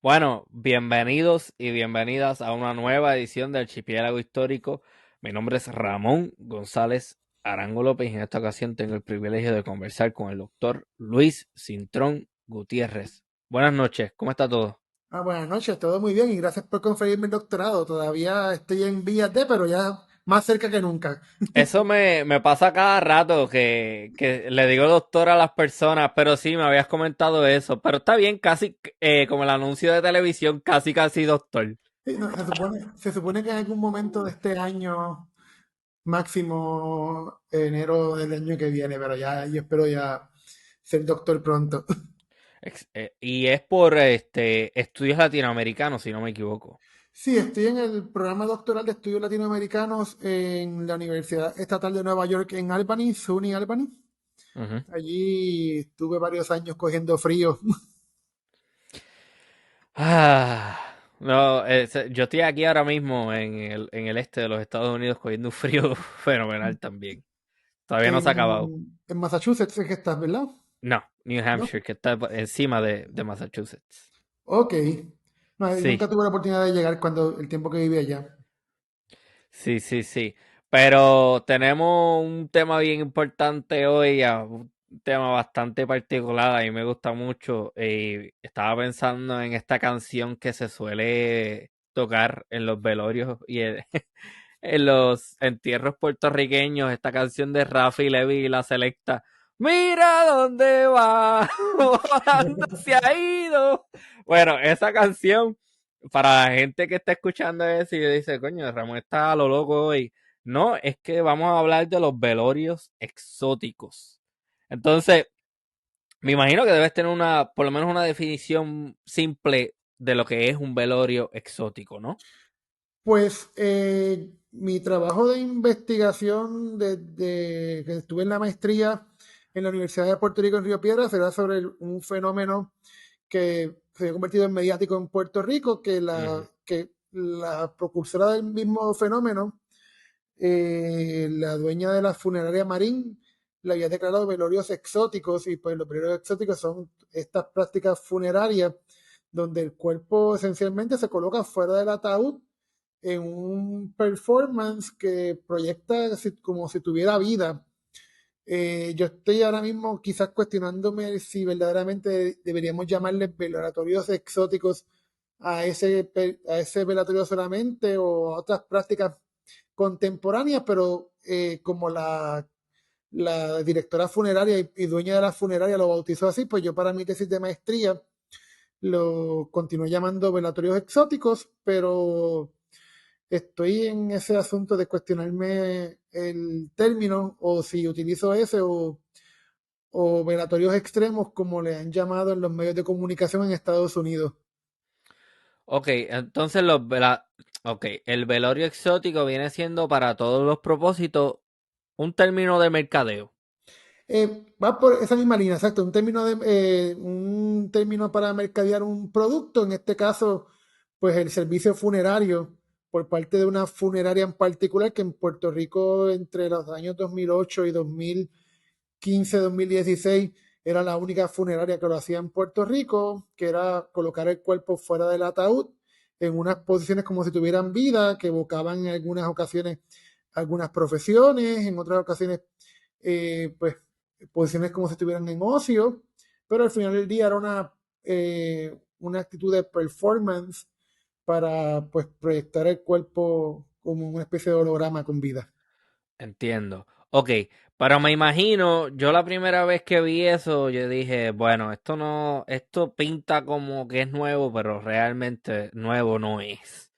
Bueno, bienvenidos y bienvenidas a una nueva edición del Archipiélago Histórico. Mi nombre es Ramón González Arango López y en esta ocasión tengo el privilegio de conversar con el doctor Luis Cintrón Gutiérrez. Buenas noches, ¿cómo está todo? Buenas noches, todo muy bien y gracias por conferirme el doctorado. Todavía estoy en vías de, pero ya más cerca que nunca. Eso me pasa cada rato que le digo doctor a las personas, pero sí, me habías comentado eso. Pero está bien, casi como el anuncio de televisión, casi doctor. Sí, no, se supone que en algún momento de este año, máximo enero del año que viene, pero ya yo espero ya ser doctor pronto. Y es por estudios latinoamericanos, si no me equivoco. Sí, estoy en el programa doctoral de estudios latinoamericanos en la Universidad Estatal de Nueva York en Albany, SUNY Albany. Ujú. Allí estuve varios años cogiendo frío. Ah, no, yo estoy aquí ahora mismo en el este de los Estados Unidos cogiendo un frío fenomenal también. Todavía no se ha acabado. En Massachusetts es que estás, ¿verdad? No, New ¿No? Hampshire, que está encima de Massachusetts. Ok. No, nunca Sí, tuve la oportunidad de llegar cuando el tiempo que viví allá. sí. Pero tenemos un tema bien importante hoy, un tema bastante particular, a mí me gusta mucho. Y estaba pensando en esta canción que se suele tocar en los velorios en los entierros puertorriqueños, esta canción de Rafi Levi y la Selecta. Mira dónde va, volando se ha ido. Bueno, esa canción, para la gente que está escuchando eso y dice, coño, Ramón está a lo loco hoy. No, es que vamos a hablar de los velorios exóticos. Entonces, me imagino que debes tener por lo menos una definición simple de lo que es un velorio exótico, ¿no? Pues mi trabajo de investigación desde que estuve en la maestría en la Universidad de Puerto Rico en Río Piedras era sobre un fenómeno que se ha convertido en mediático en Puerto Rico, Ujú. que la precursora del mismo fenómeno, la dueña de la funeraria Marín, le había declarado velorios exóticos y pues los velorios exóticos son estas prácticas funerarias donde el cuerpo esencialmente se coloca fuera del ataúd en un performance que proyecta como si tuviera vida. Yo estoy ahora mismo quizás cuestionándome si verdaderamente deberíamos llamarle velatorios exóticos a ese velatorio solamente o a otras prácticas contemporáneas, pero como la directora funeraria y dueña de la funeraria lo bautizó así, pues yo para mi tesis de maestría lo continué llamando velatorios exóticos, pero estoy en ese asunto de cuestionarme el término o si utilizo ese o velatorios extremos como le han llamado en los medios de comunicación en Estados Unidos. Ok, entonces ok, el velorio exótico viene siendo para todos los propósitos un término de mercadeo. Va por esa misma línea, exacto, un término para mercadear un producto, en este caso, pues el servicio funerario por parte de una funeraria en particular que en Puerto Rico entre los años 2008 y 2015-2016 era la única funeraria que lo hacía en Puerto Rico, que era colocar el cuerpo fuera del ataúd en unas posiciones como si tuvieran vida, que evocaban en algunas ocasiones algunas profesiones, en otras ocasiones pues posiciones como si estuvieran en ocio, pero al final del día era una actitud de performance para pues proyectar el cuerpo como una especie de holograma con vida. Entiendo. Ok, pero me imagino, yo la primera vez que vi eso, yo dije, bueno, esto no, esto pinta como que es nuevo, pero realmente nuevo no es.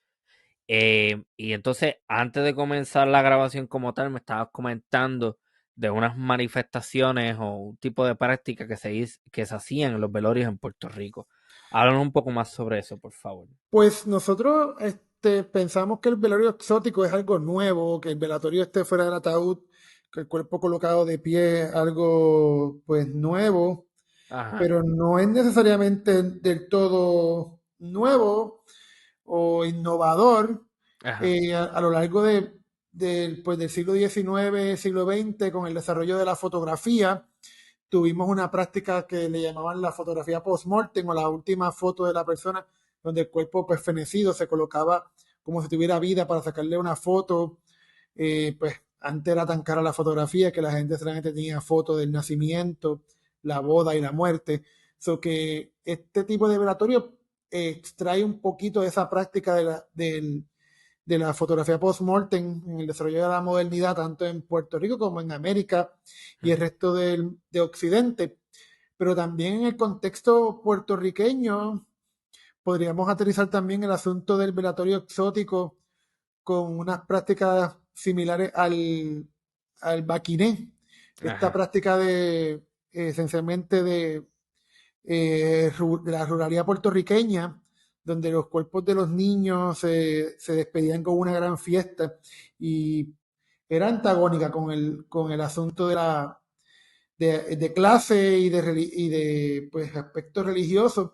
Y entonces, antes de comenzar la grabación como tal, me estabas comentando de unas manifestaciones o un tipo de práctica que se hacían en los velorios en Puerto Rico. Háblanos un poco más sobre eso, por favor. Pues nosotros pensamos que el velorio exótico es algo nuevo, que el velatorio esté fuera del ataúd, que el cuerpo colocado de pie es algo pues nuevo, Ajá, pero no es necesariamente del todo nuevo o innovador. ajá. A lo largo pues, del siglo XIX, siglo XX, con el desarrollo de la fotografía, tuvimos una práctica que le llamaban la fotografía post-mortem o la última foto de la persona donde el cuerpo pues fenecido se colocaba como si tuviera vida para sacarle una foto. Pues antes era tan cara la fotografía que la gente solamente tenía fotos del nacimiento, la boda y la muerte. So que este tipo de velatorio extrae un poquito de esa práctica de la fotografía post-mortem en el desarrollo de la modernidad, tanto en Puerto Rico como en América y el resto de Occidente. Pero también en el contexto puertorriqueño podríamos aterrizar también el asunto del velatorio exótico con unas prácticas similares al baquiné. Esta Ajá. práctica esencialmente de la ruralidad puertorriqueña, donde los cuerpos de los niños se despedían con una gran fiesta y era antagónica con el asunto de clase y de pues, aspectos religiosos,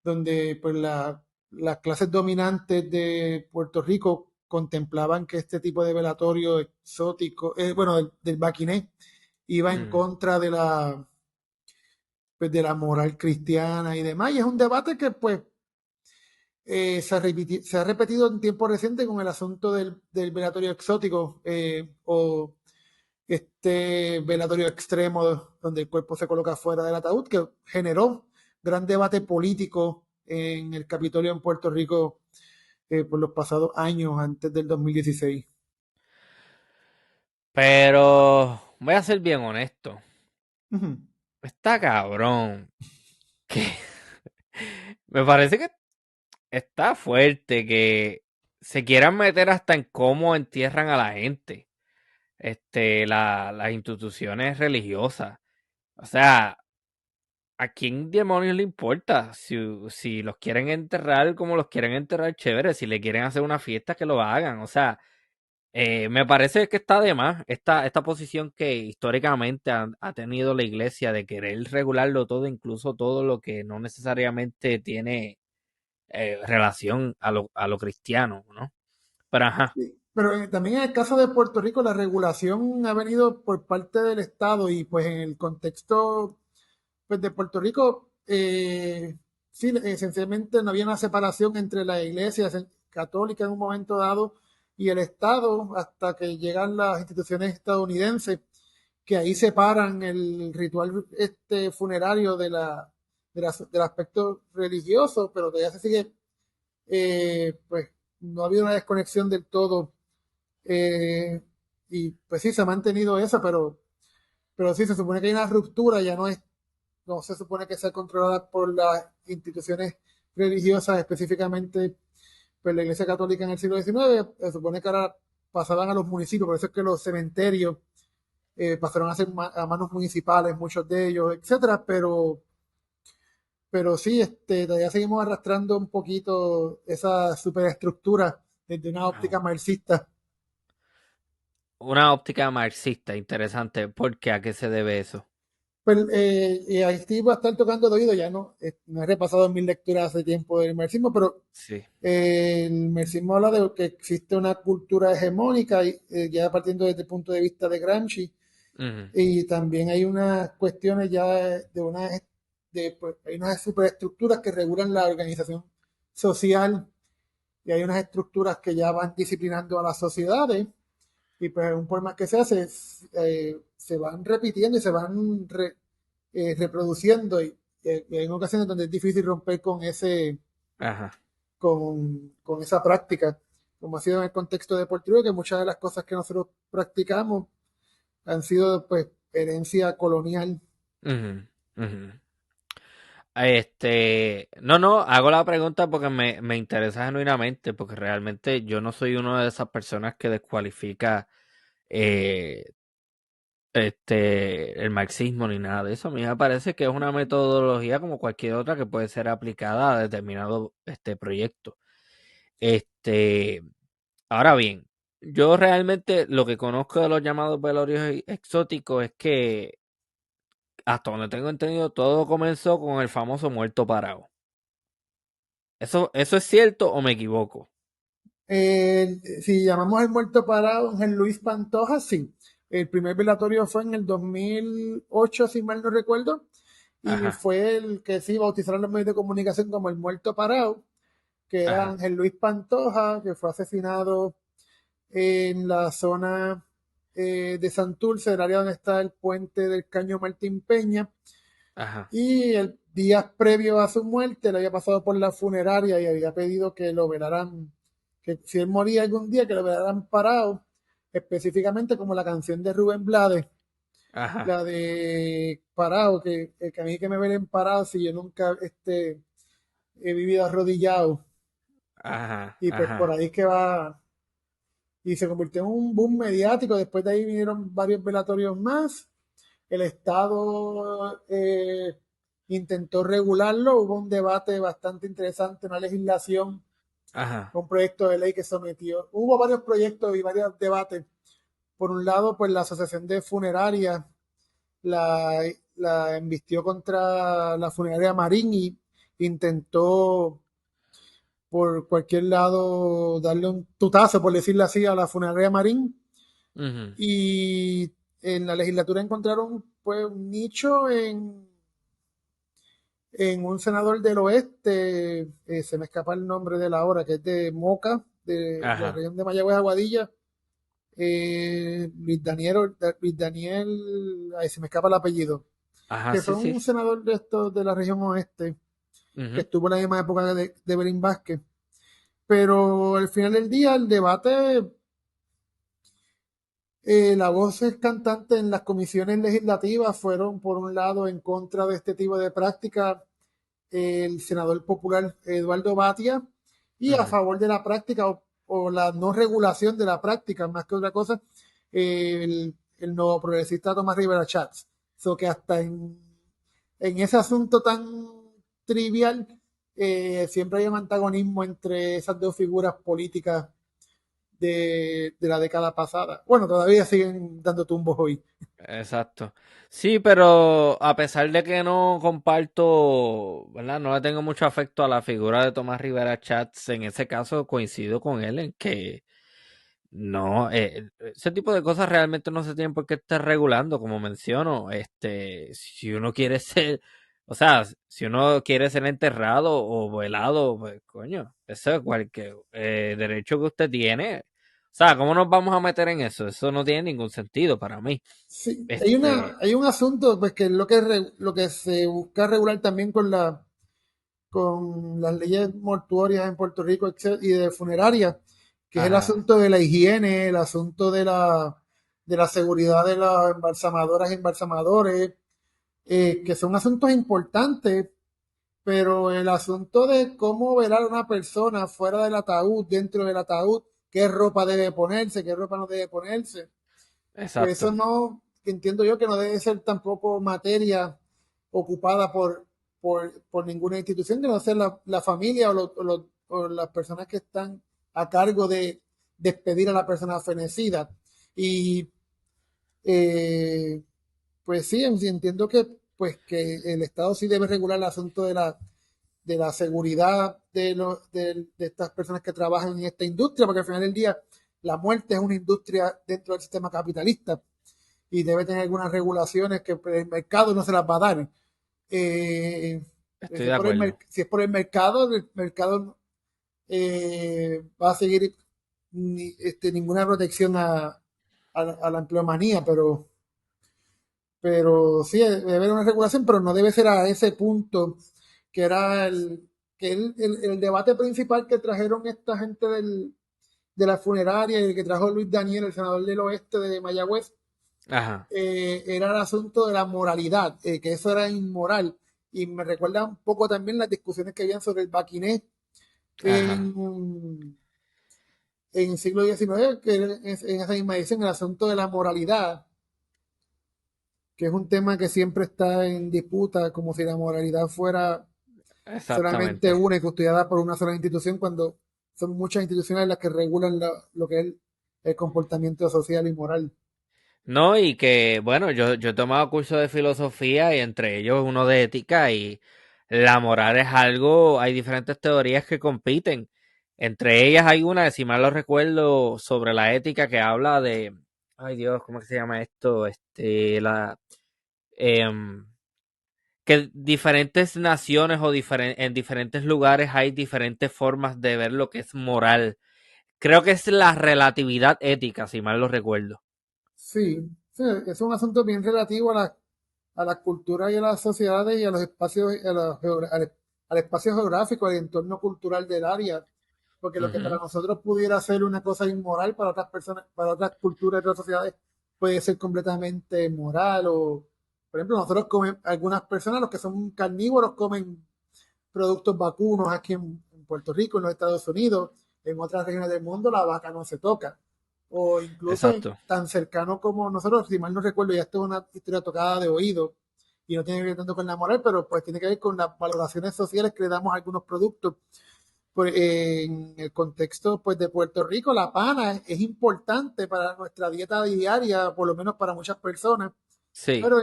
donde pues, las clases dominantes de Puerto Rico contemplaban que este tipo de velatorio exótico, bueno, del baquiné, iba en Mm. contra pues, de la moral cristiana y demás. Y es un debate que pues se ha repetido en tiempo reciente con el asunto del velatorio exótico o este velatorio extremo donde el cuerpo se coloca fuera del ataúd, que generó gran debate político en el Capitolio en Puerto Rico por los pasados años antes del 2016. Pero voy a ser bien honesto. Ujú. Está cabrón. Que me parece que está fuerte que se quieran meter hasta en cómo entierran a la gente. Las instituciones religiosas. O sea, ¿a quién demonios le importa? Si los quieren enterrar como los quieren enterrar, chévere. Si le quieren hacer una fiesta, que lo hagan. O sea, me parece que está de más esta posición que históricamente ha tenido la iglesia de querer regularlo todo, incluso todo lo que no necesariamente tiene relación a lo cristiano, ¿no? Pero ajá, Sí. Pero también en el caso de Puerto Rico, la regulación ha venido por parte del Estado y pues en el contexto pues, de Puerto Rico, sí, esencialmente no había una separación entre la iglesia católica en un momento dado y el Estado hasta que llegan las instituciones estadounidenses, que ahí separan el ritual funerario del aspecto religioso, pero todavía se sigue, pues no ha habido una desconexión del todo. eh, y pues sí, se ha mantenido eso, pero sí, se supone que hay una ruptura, ya no se supone que sea controlada por las instituciones religiosas, específicamente pues, la Iglesia Católica en el siglo XIX. Se supone que ahora pasaban a los municipios, por eso es que los cementerios pasaron a ser a manos municipales, muchos de ellos, etcétera, pero sí, todavía seguimos arrastrando un poquito esa superestructura desde una óptica marxista. una óptica marxista interesante. ¿Por qué? ¿A qué se debe eso? Pues, y ahí estoy va a estar tocando de oído, ya no he repasado en mis lecturas hace tiempo del marxismo, pero Sí. el marxismo habla de que existe una cultura hegemónica, ya partiendo desde el punto de vista de Gramsci, Ujú. y también hay unas cuestiones ya pues, hay unas superestructuras que regulan la organización social y hay unas estructuras que ya van disciplinando a las sociedades y pues un por más que se hace, se van repitiendo y se van reproduciendo y hay ocasiones donde es difícil romper Ajá. con esa práctica, como ha sido en el contexto deportivo, que muchas de las cosas que nosotros practicamos han sido pues herencia colonial. Ujú, ujú. No, no, hago la pregunta porque me interesa genuinamente, porque realmente yo no soy una de esas personas que descualifica eh, el marxismo ni nada de eso. A mí me parece que es una metodología como cualquier otra que puede ser aplicada a determinado proyecto. Este, ahora bien, yo realmente lo que conozco de los llamados velorios exóticos es que hasta donde tengo entendido todo comenzó con el famoso muerto parado. ¿Eso es cierto o me equivoco? Si llamamos el muerto parado Ángel Luis Pantoja, sí. El primer velatorio fue en el 2008, si mal no recuerdo, y Ajá. fue el que sí bautizaron los medios de comunicación como el muerto parado. que era Ajá, Ángel Luis Pantoja, que fue asesinado en la zona de Santurce, el área donde está el puente del Caño Martín Peña. ajá, Y el día previo a su muerte, le había pasado por la funeraria y había pedido que lo velaran, que si él moría algún día, que lo velaran parado, específicamente como la canción de Rubén Blades, ajá, la de parado, que a mí que me velen parado si yo nunca he vivido arrodillado. ajá, Y pues por ajá, ahí es que va, y se convirtió en un boom mediático. Después de ahí vinieron varios velatorios más. El Estado intentó regularlo, hubo un debate bastante interesante, una legislación, ajá, un proyecto de ley que sometió. Hubo varios proyectos y varios debates. Por un lado, pues la Asociación de Funerarias la, la embistió contra la funeraria Marín y intentó por cualquier lado darle un tutazo, por decirlo así, a la funeraria Marín. ujú, Y en la legislatura encontraron pues un nicho en un senador del oeste, se me escapa el nombre de la hora, que es de Moca, de la ajá, región de Mayagüez, Aguadilla, Luis Daniel, ay, se me escapa el apellido, ajá, que sí, fue sí, un senador de estos de la región oeste, que ujú, estuvo en la misma época de Belín Vázquez. Pero al final del día, el debate, la voz es cantante en las comisiones legislativas fueron, por un lado, en contra de este tipo de práctica el senador popular Eduardo Batia y a ujú, favor de la práctica o la no regulación de la práctica, más que otra cosa, el nuevo progresista Tomás Rivera Chats. So que hasta en ese asunto tan trivial siempre hay un antagonismo entre esas dos figuras políticas de la década pasada. Bueno, todavía siguen dando tumbos hoy. exacto. Sí, pero a pesar de que no comparto, ¿verdad? No le tengo mucho afecto a la figura de Tomás Rivera Chats, en ese caso coincido con él en que no, ese tipo de cosas realmente no se tienen por qué estar regulando, como menciono. Si uno quiere ser, o sea, si uno quiere ser enterrado o velado, pues coño, eso es cualquier derecho que usted tiene. O sea, ¿cómo nos vamos a meter en eso? Eso no tiene ningún sentido para mí. Sí, Este, hay un asunto pues que es lo que se busca regular también con las leyes mortuorias en Puerto Rico y de funerarias, que es el ajá, asunto de la higiene, el asunto de la seguridad de las embalsamadoras y embalsamadores, que son asuntos importantes, pero el asunto de cómo velar a una persona fuera del ataúd, dentro del ataúd, qué ropa debe ponerse, qué ropa no debe ponerse, pues eso exacto, no, entiendo yo que no debe ser tampoco materia ocupada por ninguna institución, de no ser la familia o las personas que están a cargo de despedir a la persona fenecida. Y pues sí, entiendo que, pues, que el Estado sí debe regular el asunto de la seguridad de estas personas que trabajan en esta industria, porque al final del día la muerte es una industria dentro del sistema capitalista y debe tener algunas regulaciones que el mercado no se las va a dar. estoy de acuerdo. Si es por el mercado va a seguir ninguna protección a la empleomanía, pero sí debe haber una regulación, pero no debe ser a ese punto que era el debate principal que trajeron esta gente de la funeraria y el que trajo Luis Daniel, el senador del oeste de Mayagüez, Ajá, era el asunto de la moralidad, que eso era inmoral. Y me recuerda un poco también las discusiones que habían sobre el baquiné ajá, en, en el siglo XIX, que en esa misma edición, el asunto de la moralidad, que es un tema que siempre está en disputa, como si la moralidad fuera solamente exactamente. una y custodiada por una sola institución, cuando son muchas instituciones las que regulan lo que es el comportamiento social y moral. No, y que, bueno, yo he tomado cursos de filosofía y entre ellos uno de ética y la moral es algo, hay diferentes teorías que compiten. Entre ellas hay una, si mal lo recuerdo, sobre la ética que habla de, ay Dios, ¿cómo es que se llama esto? Em, que diferentes naciones o en diferentes lugares hay diferentes formas de ver lo que es moral. Creo que es la relatividad ética, si mal lo recuerdo. Sí, sí, es un asunto bien relativo a la cultura y a las sociedades y a los espacios, al espacio geográfico, al entorno cultural del área. Porque lo que para Ujú. nosotros pudiera ser una cosa inmoral, para otras personas, para otras culturas y otras sociedades, puede ser completamente moral. O, por ejemplo, nosotros comemos, algunas personas, los que son carnívoros, comen productos vacunos aquí en Puerto Rico, en los Estados Unidos, en otras regiones del mundo la vaca no se toca. O incluso Exacto. tan cercano como nosotros, si mal no recuerdo, ya esto es una historia tocada de oído y no tiene que ver tanto con la moral, pero pues tiene que ver con las valoraciones sociales que le damos a algunos productos. En el contexto pues de Puerto Rico, la pana es importante para nuestra dieta diaria, por lo menos para muchas personas, Sí. pero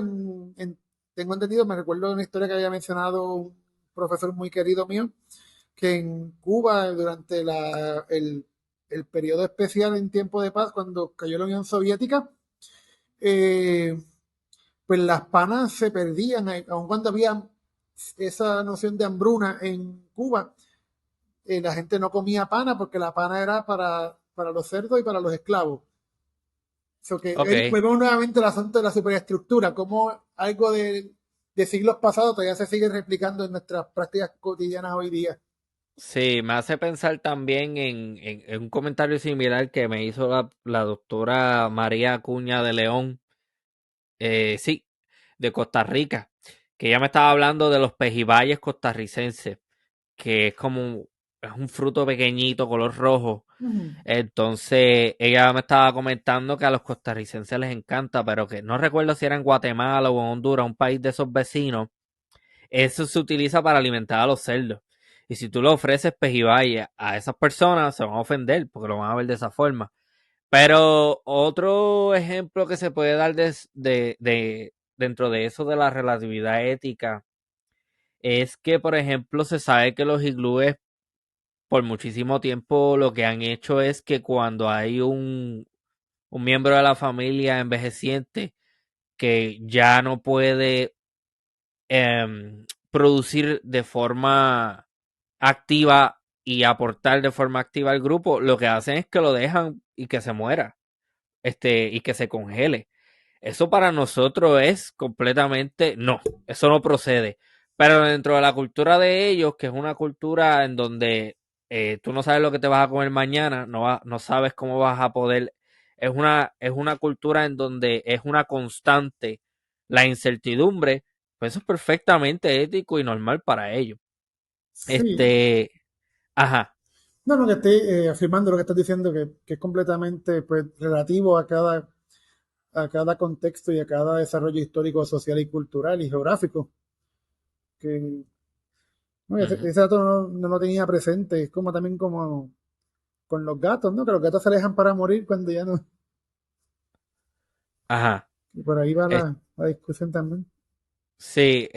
tengo entendido, me recuerdo de una historia que había mencionado un profesor muy querido mío, que en Cuba, durante el periodo especial en tiempo de paz, cuando cayó la Unión Soviética, eh, pues las panas se perdían, aun cuando había esa noción de hambruna en Cuba, la gente no comía pana porque la pana era para los cerdos y para los esclavos. So que Ok. vemos nuevamente el asunto de la superestructura, como algo de siglos pasados todavía se sigue replicando en nuestras prácticas cotidianas hoy día. Sí, me hace pensar también en un comentario similar que me hizo la doctora María Acuña de León, sí, de Costa Rica, que ella me estaba hablando de los pejibayes costarricenses, que es como es un fruto pequeñito, color rojo. Ujú. Entonces, ella me estaba comentando que a los costarricenses les encanta, pero que no recuerdo si era en Guatemala o en Honduras, un país de esos vecinos. Eso se utiliza para alimentar a los cerdos. Y si tú le ofreces pejibaye a esas personas, se van a ofender porque lo van a ver de esa forma. Pero otro ejemplo que se puede dar dentro de eso de la relatividad ética es que, por ejemplo, se sabe que los iglúes por muchísimo tiempo lo que han hecho es que cuando hay un miembro de la familia envejeciente que ya no puede producir de forma activa y aportar de forma activa al grupo, lo que hacen es que lo dejan y que se muera, y que se congele. Eso para nosotros es completamente no, eso no procede. Pero dentro de la cultura de ellos, que es una cultura en donde tú no sabes lo que te vas a comer mañana, no sabes cómo vas a poder, es una cultura en donde es una constante la incertidumbre, pues eso es perfectamente ético y normal para ellos. Sí, Este, ajá, no, no, que estoy afirmando lo que estás diciendo, que es completamente pues, relativo a cada contexto y a cada desarrollo histórico, social y cultural y geográfico. Que, no, ujú, ese dato no lo tenía presente. Es como también como con los gatos, ¿no? Que los gatos se alejan para morir cuando ya no. ajá. Y por ahí va Es- la discusión también. sí,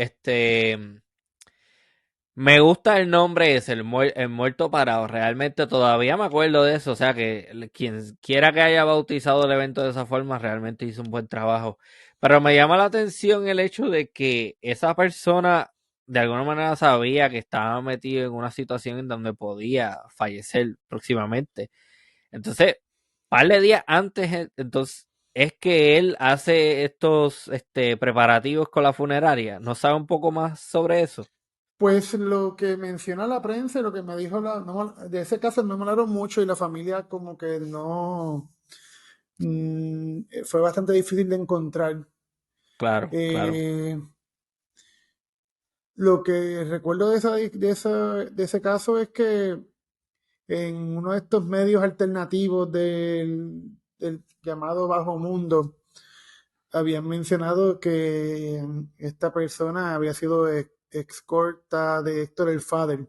me gusta el nombre ese, el muerto parado. Realmente todavía me acuerdo de eso. O sea que quien quiera que haya bautizado el evento de esa forma realmente hizo un buen trabajo. Pero me llama la atención el hecho de que esa persona de alguna manera sabía que estaba metido en una situación en donde podía fallecer próximamente. Entonces, par de días antes, entonces es que él hace estos preparativos con la funeraria. ¿No sabe un poco más sobre eso? Pues lo que menciona la prensa, y lo que me dijo de ese caso no me hablaron mucho y la familia como que no fue bastante difícil de encontrar. Claro, claro. Eh, lo que recuerdo de ese caso es que en uno de estos medios alternativos del llamado Bajo Mundo habían mencionado que esta persona había sido escorta de Héctor el Father,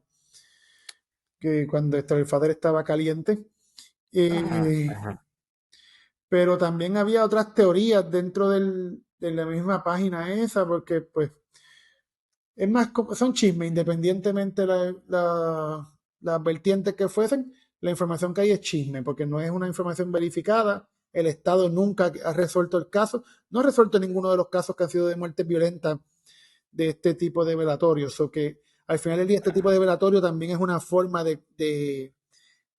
que cuando Héctor el Father estaba caliente. Ajá, Eh, ajá. pero también había otras teorías dentro de la misma página esa, porque pues es más, son chismes, independientemente las vertientes que fuesen, la información que hay es chisme, porque no es una información verificada. El Estado nunca ha resuelto el caso, no ha resuelto ninguno de los casos que han sido de muerte violenta de este tipo de velatorios. O que al final del día este tipo de velatorio también es una forma de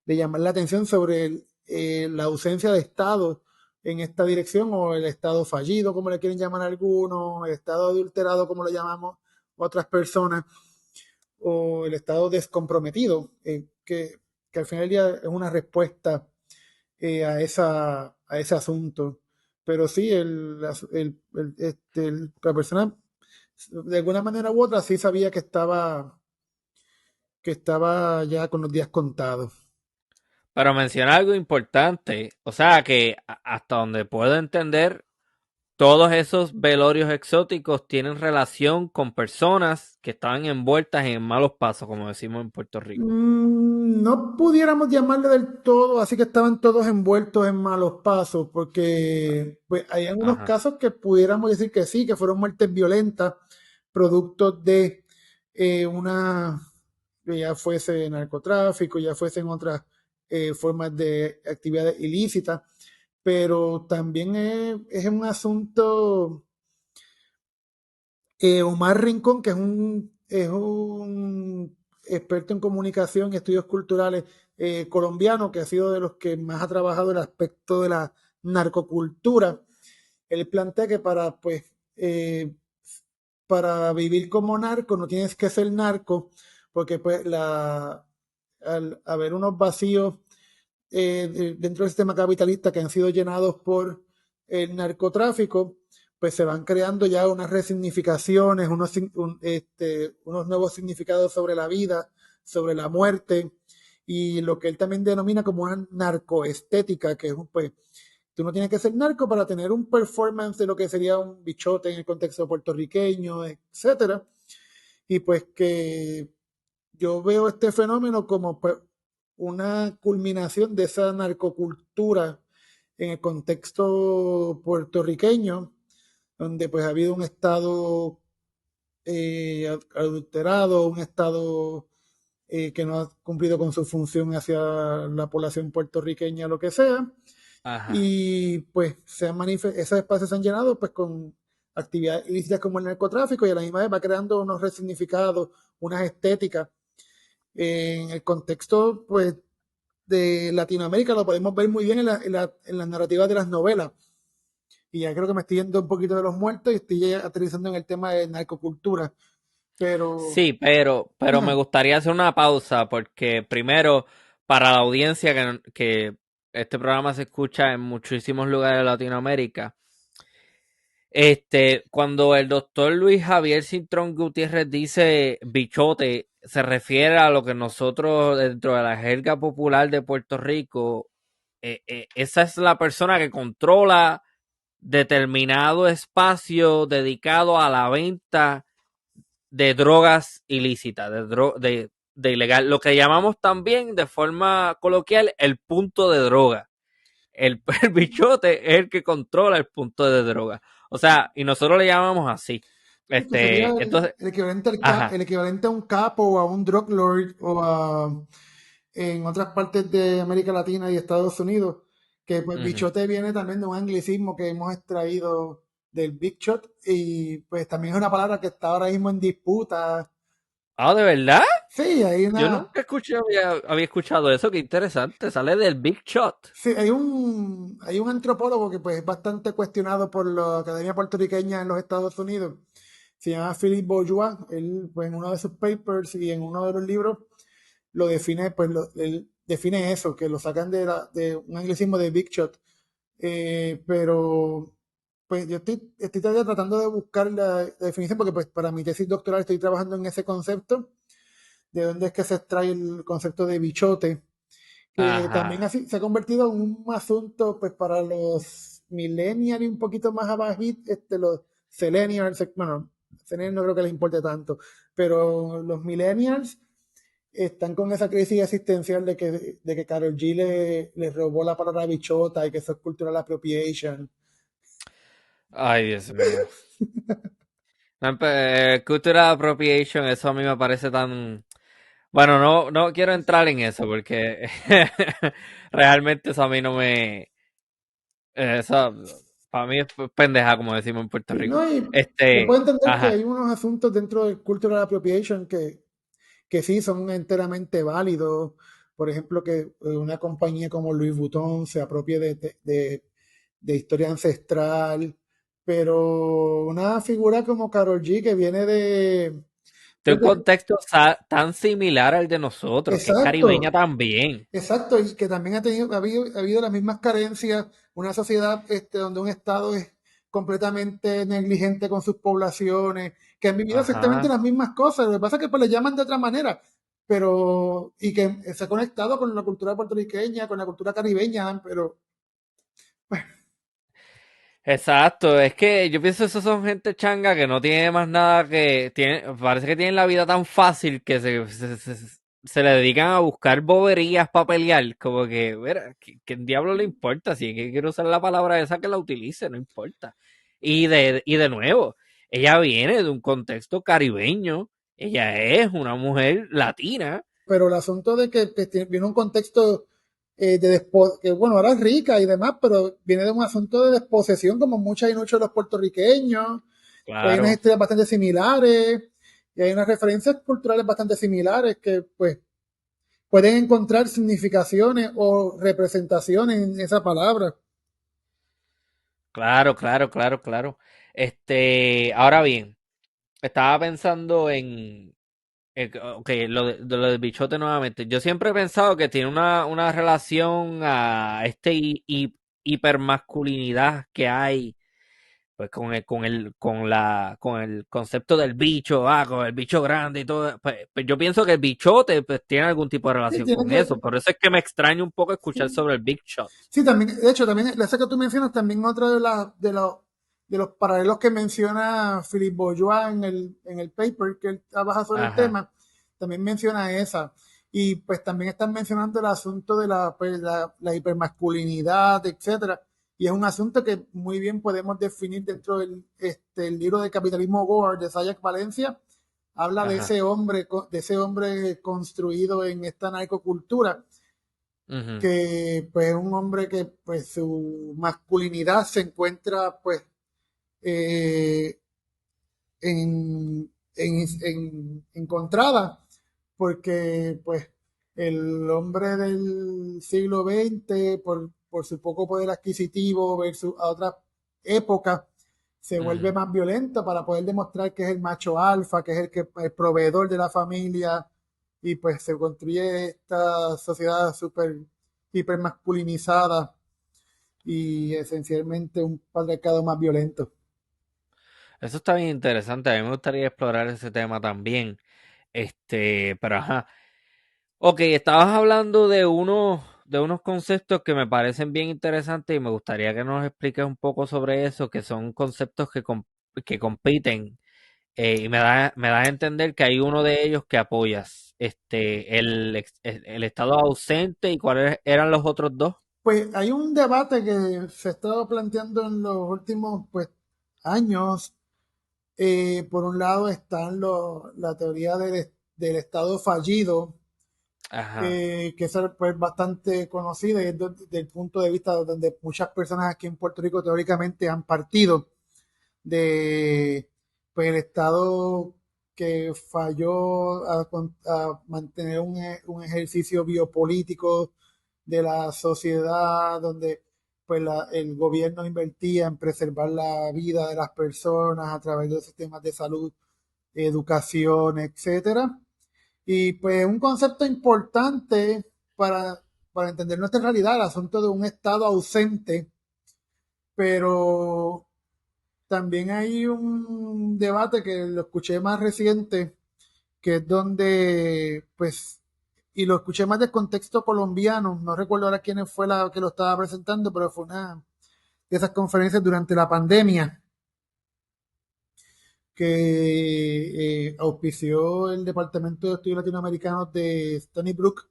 llamar la atención sobre la ausencia de Estado en esta dirección o el Estado fallido, como le quieren llamar algunos, el Estado adulterado, como lo llamamos otras personas, o el Estado descomprometido, que al final del día es una respuesta a ese asunto. Pero sí, la persona de alguna manera u otra sí sabía que estaba ya con los días contados. Pero menciona algo importante, o sea que hasta donde puedo entender, todos esos velorios exóticos tienen relación con personas que estaban envueltas en malos pasos, como decimos en Puerto Rico. No pudiéramos llamarle del todo, así que estaban todos envueltos en malos pasos, porque pues, hay algunos Ajá. casos que pudiéramos decir que sí, que fueron muertes violentas, producto de una, que ya fuese narcotráfico, ya fuesen otras formas de actividades ilícitas, pero también es un asunto. Omar Rincón, que es un experto en comunicación y estudios culturales colombiano, que ha sido de los que más ha trabajado el aspecto de la narcocultura. Él plantea que para vivir como narco no tienes que ser narco, porque pues al haber unos vacíos dentro del sistema capitalista que han sido llenados por el narcotráfico, pues se van creando ya unas resignificaciones, unos nuevos significados sobre la vida, sobre la muerte, y lo que él también denomina como una narcoestética, que es pues, tú no tienes que ser narco para tener un performance de lo que sería un bichote en el contexto puertorriqueño, etcétera. Y pues que yo veo este fenómeno como pues, una culminación de esa narcocultura en el contexto puertorriqueño, donde pues ha habido un estado adulterado, un estado que no ha cumplido con su función hacia la población puertorriqueña, lo que sea, Ajá. y pues esos espacios se han llenado pues con actividades ilícitas como el narcotráfico y a la misma vez va creando unos resignificados, unas estéticas en el contexto pues de Latinoamérica lo podemos ver muy bien en las narrativas de las novelas. Y ya creo que me estoy yendo un poquito de los muertos y estoy ya aterrizando en el tema de narcocultura. Pero, Sí, pero me ajá, gustaría hacer una pausa porque primero, para la audiencia que este programa se escucha en muchísimos lugares de Latinoamérica, cuando el doctor Luis Javier Cintrón Gutiérrez dice bichote, se refiere a lo que nosotros dentro de la jerga popular de Puerto Rico, esa es la persona que controla determinado espacio dedicado a la venta de drogas ilícitas, de ilegal, lo que llamamos también de forma coloquial el punto de droga. El bichote es el que controla el punto de droga. O sea, y nosotros le llamamos así. que sería Entonces, el equivalente, el ajá. equivalente a un capo o a un drug lord en otras partes de América Latina y Estados Unidos, que pues Uh-huh. bichote viene también de un anglicismo que hemos extraído del big shot y pues también es una palabra que está ahora mismo en disputa. Ah, ¿de verdad? Sí, Yo nunca escuché, había escuchado eso, qué interesante, sale del Big Shot. sí, hay un antropólogo que pues es bastante cuestionado por la Academia Puertorriqueña en los Estados Unidos. Se llama Philippe Bourgeois. Él, pues en uno de sus papers y en uno de los libros lo define, él define eso, que lo sacan de un anglicismo de Big Shot. Pero pues yo estoy todavía tratando de buscar la definición porque pues para mi tesis doctoral estoy trabajando en ese concepto, de dónde es que se extrae el concepto de bichote, que también Ajá. así se ha convertido en un asunto pues para los millennials y un poquito más abajo, los millennials, bueno, millennials no creo que les importe tanto, pero los millennials están con esa crisis existencial de que Karol G le robó la palabra bichota y que eso es cultural appropriation. Ay, Dios mío. No, cultural appropriation, eso a mí me parece tan... Bueno, no quiero entrar en eso porque realmente eso a mí no me... Eso, para mí es pendeja, como decimos en Puerto Sí, Rico. ¿no? Y se puede entender que Ajá. hay unos asuntos dentro del cultural appropriation que sí son enteramente válidos. Por ejemplo, que una compañía como Louis Vuitton se apropie de historia ancestral, pero una figura como Karol G que viene De pues un contexto tan similar al de nosotros, que es caribeña exacto, también. exacto, y que también ha habido las mismas carencias, una sociedad donde un Estado es completamente negligente con sus poblaciones, que han vivido exactamente Ajá. las mismas cosas, lo que pasa es que pues, le llaman de otra manera, pero, y que se ha conectado con la cultura puertorriqueña, con la cultura caribeña, pero, bueno, Exacto, es que yo pienso que esos son gente changa que no tiene más nada que parece que tienen la vida tan fácil que se le dedican a buscar boberías para pelear, como que, mira, ¿qué diablo le importa? Si es que quiere usar la palabra esa que la utilice, no importa. Y de nuevo, ella viene de un contexto caribeño, ella es una mujer latina, pero el asunto de que viene un contexto que bueno, ahora es rica y demás, pero viene de un asunto de desposesión como muchas y muchos de los puertorriqueños. Hay unas claro. historias bastante similares y hay unas referencias culturales bastante similares que pues pueden encontrar significaciones o representaciones en esa palabra. Claro, claro, claro, claro. Ahora bien, estaba pensando ok, de lo del bichote nuevamente. Yo siempre he pensado que tiene una relación a hipermasculinidad que hay, pues con el concepto del bicho, con el bicho grande y todo. Pues yo pienso que el bichote pues, tiene algún tipo de Sí, relación tiene con que, eso. Por eso es que me extraña un poco escuchar sí, sobre el Big Shot. sí, también, de hecho, también, esa que tú mencionas, también otro de los paralelos que menciona Philippe Bourgeois en el paper que él trabaja sobre el Ajá. tema, también menciona esa. Y pues también están mencionando el asunto de la hipermasculinidad, etcétera. Y es un asunto que muy bien podemos definir dentro el libro de Capitalismo War de Sayak Valencia. Habla Ajá. de ese hombre construido en esta narcocultura Ujú. que pues es un hombre que pues su masculinidad se encuentra pues eh, encontrada porque pues el hombre del siglo XX por su poco poder adquisitivo versus a otras épocas se vuelve Ujú. más violento para poder demostrar que es el macho alfa, que es el proveedor de la familia y pues se construye esta sociedad súper hiper masculinizada y esencialmente un patriarcado más violento. Eso está bien interesante. A mí me gustaría explorar ese tema también. Pero ajá. Ok, estabas hablando de unos conceptos que me parecen bien interesantes y me gustaría que nos expliques un poco sobre eso, que son conceptos que compiten. Y me das a entender que hay uno de ellos que apoyas. El estado ausente y cuáles eran los otros dos. Pues hay un debate que se ha estado planteando en los últimos pues, años. Por un lado están la teoría del Estado fallido, Ajá. que es pues, bastante conocida y es desde el punto de vista donde muchas personas aquí en Puerto Rico teóricamente han partido de pues, el Estado que falló a mantener un ejercicio biopolítico de la sociedad donde pues el gobierno invertía en preservar la vida de las personas a través de los sistemas de salud, educación, etcétera. Y pues un concepto importante para, para entender nuestra realidad, el asunto de un Estado ausente, pero también hay un debate que lo escuché más reciente, que es donde, pues, y lo escuché más del contexto colombiano, no recuerdo ahora quién fue la que lo estaba presentando, pero fue una de esas conferencias durante la pandemia que auspició el Departamento de Estudios Latinoamericanos de Stony Brook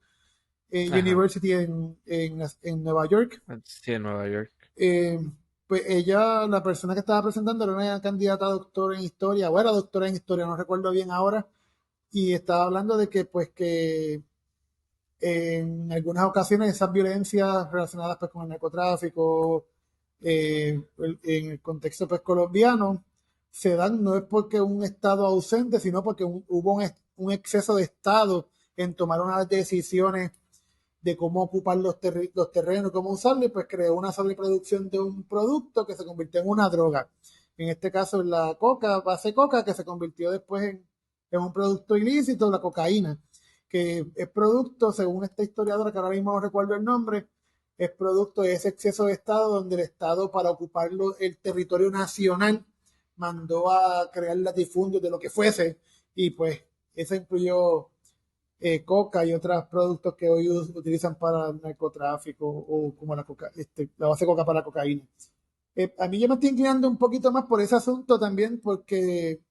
Ajá. University en Nueva York. Sí, en Nueva York. Eh, pues ella, la persona que estaba presentando, era una candidata a doctora en historia, o era doctora en historia, no recuerdo bien ahora, y estaba hablando de que, pues, que en algunas ocasiones esas violencias relacionadas pues, con el narcotráfico, En el contexto pues, colombiano, se dan no es porque un Estado ausente, sino porque hubo un exceso de Estado en tomar unas decisiones de cómo ocupar los terrenos, cómo usarlos, y pues creó una sobreproducción de un producto que se convirtió en una droga. En este caso, la coca, base coca, que se convirtió después en un producto ilícito, la cocaína, que es producto, según esta historiadora, que ahora mismo no recuerdo el nombre, es producto de ese exceso de Estado donde el Estado, para ocupar el territorio nacional, mandó a crear latifundios de lo que fuese, y pues eso incluyó coca y otros productos que hoy utilizan para el narcotráfico o como la base coca para la cocaína. A mí yo me estoy inclinando un poquito más por ese asunto también porque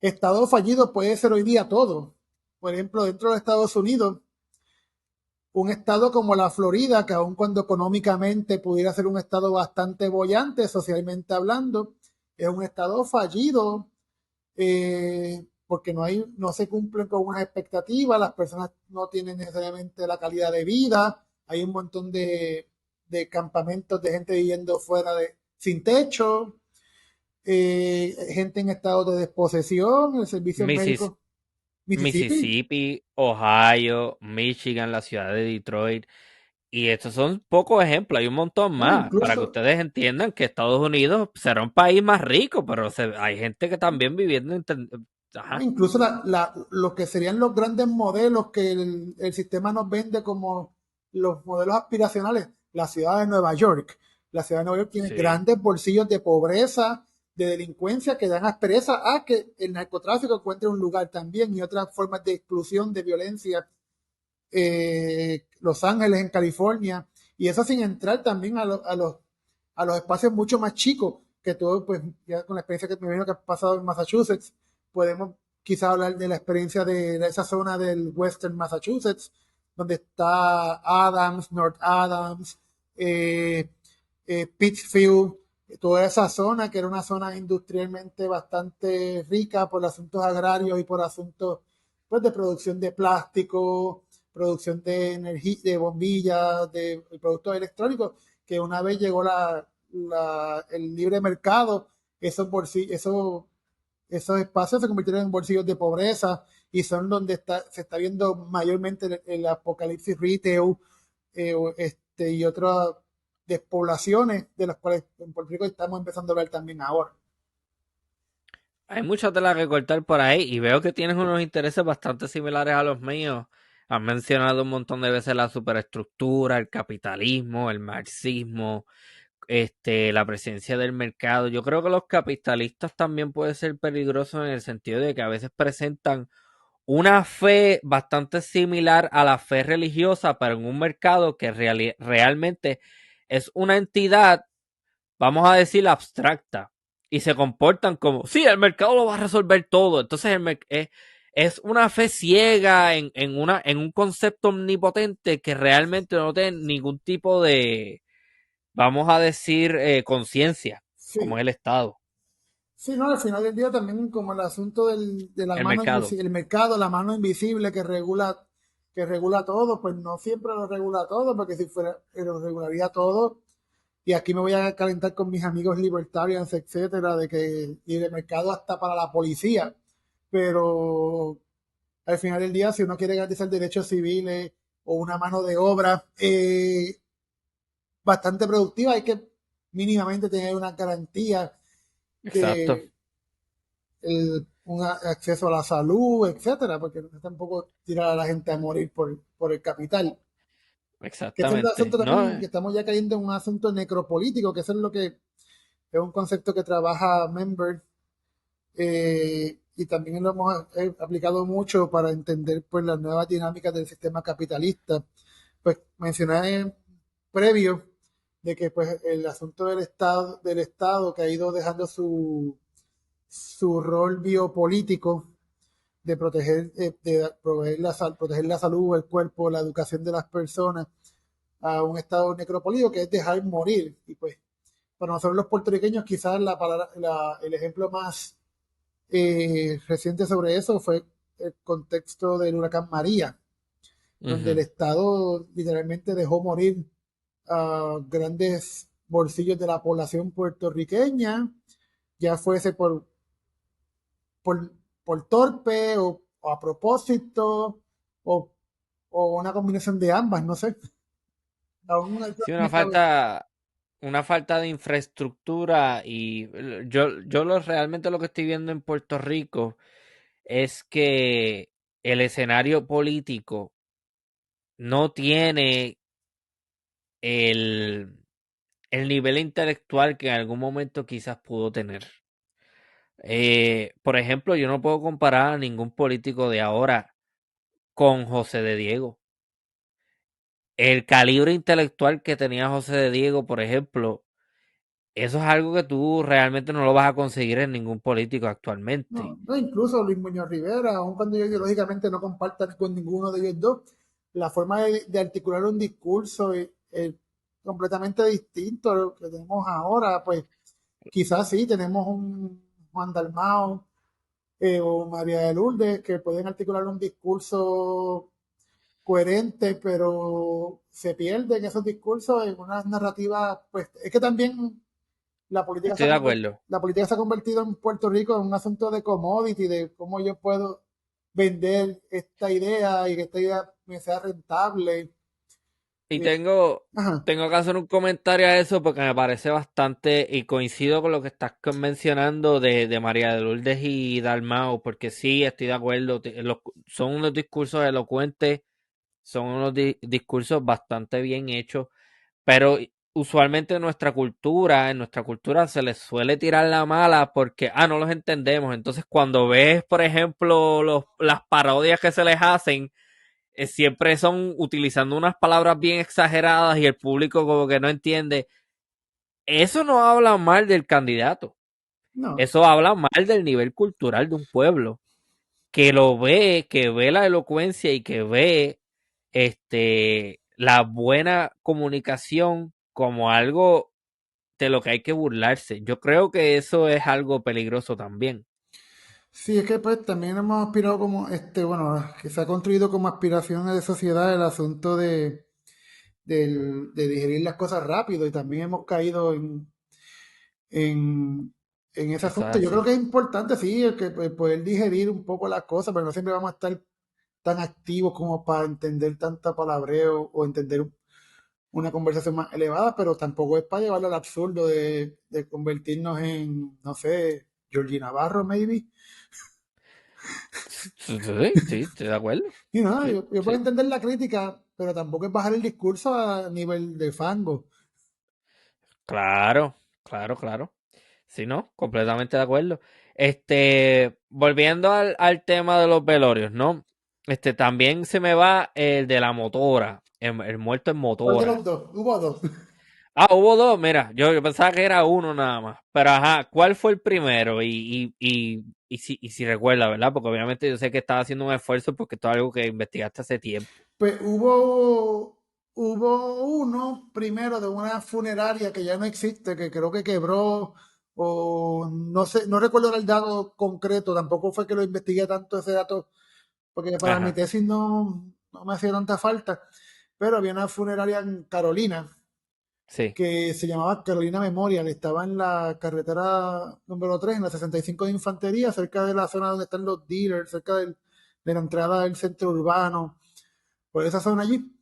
Estado fallido puede ser hoy día todo. Por ejemplo, dentro de Estados Unidos, un estado como la Florida, que aun cuando económicamente pudiera ser un estado bastante bollante, socialmente hablando, es un estado fallido porque no se cumplen con unas expectativas, las personas no tienen necesariamente la calidad de vida, hay un montón de campamentos de gente viviendo sin techo, gente en estado de desposesión, el servicio Missis- médico. Mississippi, Mississippi, Ohio, Michigan, la ciudad de Detroit. Y estos son pocos ejemplos, hay un montón no, más, para que incluso, ustedes entiendan que Estados Unidos será un país más rico, pero hay gente que también viviendo no, ajá, incluso lo que serían los grandes modelos que el sistema nos vende como los modelos aspiracionales, la ciudad de Nueva York. La ciudad de Nueva York tiene sí. grandes bolsillos de pobreza, de delincuencia que dan aspereza a que el narcotráfico encuentre un lugar también y otras formas de exclusión, de violencia. Los Ángeles en California, y eso sin entrar también a los espacios mucho más chicos que todo, pues ya con la experiencia que me imagino que ha pasado en Massachusetts, podemos quizás hablar de la experiencia de esa zona del Western Massachusetts, donde está Adams, North Adams, eh, Pittsfield, toda esa zona que era una zona industrialmente bastante rica por asuntos agrarios y por asuntos pues, de producción de plástico, producción de energía, de bombillas, de productos electrónicos, que una vez llegó el libre mercado, esos espacios se convirtieron en bolsillos de pobreza y son donde se está viendo mayormente el apocalipsis retail y otras despoblaciones de las cuales en Puerto Rico estamos empezando a hablar también ahora. Hay mucha tela que cortar por ahí y veo que tienes unos intereses bastante similares a los míos. Has mencionado un montón de veces la superestructura, el capitalismo, el marxismo, la presencia del mercado. Yo creo que los capitalistas también pueden ser peligrosos en el sentido de que a veces presentan una fe bastante similar a la fe religiosa, pero en un mercado que realmente es una entidad, vamos a decir, abstracta. Y se comportan como, sí, el mercado lo va a resolver todo. Entonces es una fe ciega en un concepto omnipotente que realmente no tiene ningún tipo de, vamos a decir, conciencia, como Sí, es el Estado, sí, no, al final del día también como el asunto de la el mano mercado. invisible, el mercado, la mano invisible que regula todo, pues no siempre lo regula todo, porque si fuera, lo regularía todo, y aquí me voy a calentar con mis amigos libertarians, etcétera, de que libre mercado hasta para la policía, pero al final del día, si uno quiere garantizar derechos civiles o una mano de obra bastante productiva, hay que mínimamente tener una garantía Exacto, de un acceso a la salud, etcétera, porque no es tampoco tirar a la gente a morir por el capital. Que ese es el exactamente. asunto No, también, que estamos ya cayendo en un asunto necropolítico, que eso es lo que es un concepto que trabaja Member y también lo hemos aplicado mucho para entender pues las nuevas dinámicas del sistema capitalista. Pues mencioné previo de que pues el asunto del Estado que ha ido dejando su rol biopolítico de proteger, proteger la salud, el cuerpo, la educación de las personas a un estado necropolítico que es dejar morir. Y pues para nosotros los puertorriqueños quizás el ejemplo más reciente sobre eso fue el contexto del huracán María, donde el ujú, Estado literalmente dejó morir a grandes bolsillos de la población puertorriqueña, ya fuese por, por torpe o a propósito o, o una combinación de ambas, no sé. Aún Sí, no sabe. una falta de infraestructura y yo realmente lo que estoy viendo en Puerto Rico es que el escenario político no tiene el, el nivel intelectual que en algún momento quizás pudo tener. Por ejemplo, yo no puedo comparar a ningún político de ahora con José de Diego. El calibre intelectual que tenía José de Diego, por ejemplo, eso es algo que tú realmente no lo vas a conseguir en ningún político actualmente. No, no, incluso Luis Muñoz Rivera, aun cuando yo ideológicamente no compartan con ninguno de ellos dos, la forma de articular un discurso es completamente distinto a lo que tenemos ahora. Pues quizás sí, tenemos un Juan Dalmao o María de Lourdes que pueden articular un discurso coherente, pero se pierden esos discursos en unas narrativas, pues es que también Estoy de acuerdo. la política se ha convertido en Puerto Rico en un asunto de commodity, de cómo yo puedo vender esta idea y que esta idea me sea rentable. Y Eh, ajá, tengo que hacer un comentario a eso porque me parece bastante y coincido con lo que estás mencionando de María de Lourdes y Dalmau, porque sí, estoy de acuerdo. Son unos discursos elocuentes, son unos discursos bastante bien hechos, pero usualmente en nuestra cultura se les suele tirar la mala porque, no los entendemos. Entonces, cuando ves, por ejemplo, las parodias que se les hacen, siempre son utilizando unas palabras bien exageradas y el público como que no entiende. Eso no habla mal del candidato. no. Eso habla mal del nivel cultural de un pueblo que ve la elocuencia y que ve la buena comunicación como algo de lo que hay que burlarse. Yo creo que eso es algo peligroso también. Sí, es que pues también hemos aspirado como, bueno, que se ha construido como aspiración de sociedad el asunto de digerir las cosas rápido y también hemos caído en, en ese Eso es asunto. Yo creo así. que es importante, sí, el que pues, poder digerir un poco las cosas, pero no siempre vamos a estar tan activos como para entender tanta palabreo o entender una conversación más elevada, pero tampoco es para llevarlo al absurdo de convertirnos en, no sé, Georgie Navarro, maybe. Sí, sí, sí, estoy de acuerdo. Y nada, Sí, yo puedo sí. entender la crítica, pero tampoco es bajar el discurso a nivel de fango. Claro, claro, claro. Sí, no, completamente de acuerdo. Volviendo al tema de los velorios, ¿no? También se me va el de la motora, el muerto en ¿Cuál de motora. los dos? Hubo dos. Hubo dos, mira, yo pensaba que era uno nada más. Pero ajá, ¿cuál fue el primero? Y si recuerda, ¿verdad? Porque obviamente yo sé que estaba haciendo un esfuerzo porque esto es algo que investigaste hace tiempo. Pues hubo uno primero de una funeraria que ya no existe, que creo que quebró, o no sé, no recuerdo el dato concreto, tampoco fue que lo investigué tanto ese dato, porque para mi Ajá, tesis no me hacía tanta falta, pero había una funeraria en Carolina sí. que se llamaba Carolina Memorial, estaba en la carretera número 3 en la 65 de Infantería, cerca de la zona donde están los dealers, cerca de la entrada del centro urbano, por esa zona allí.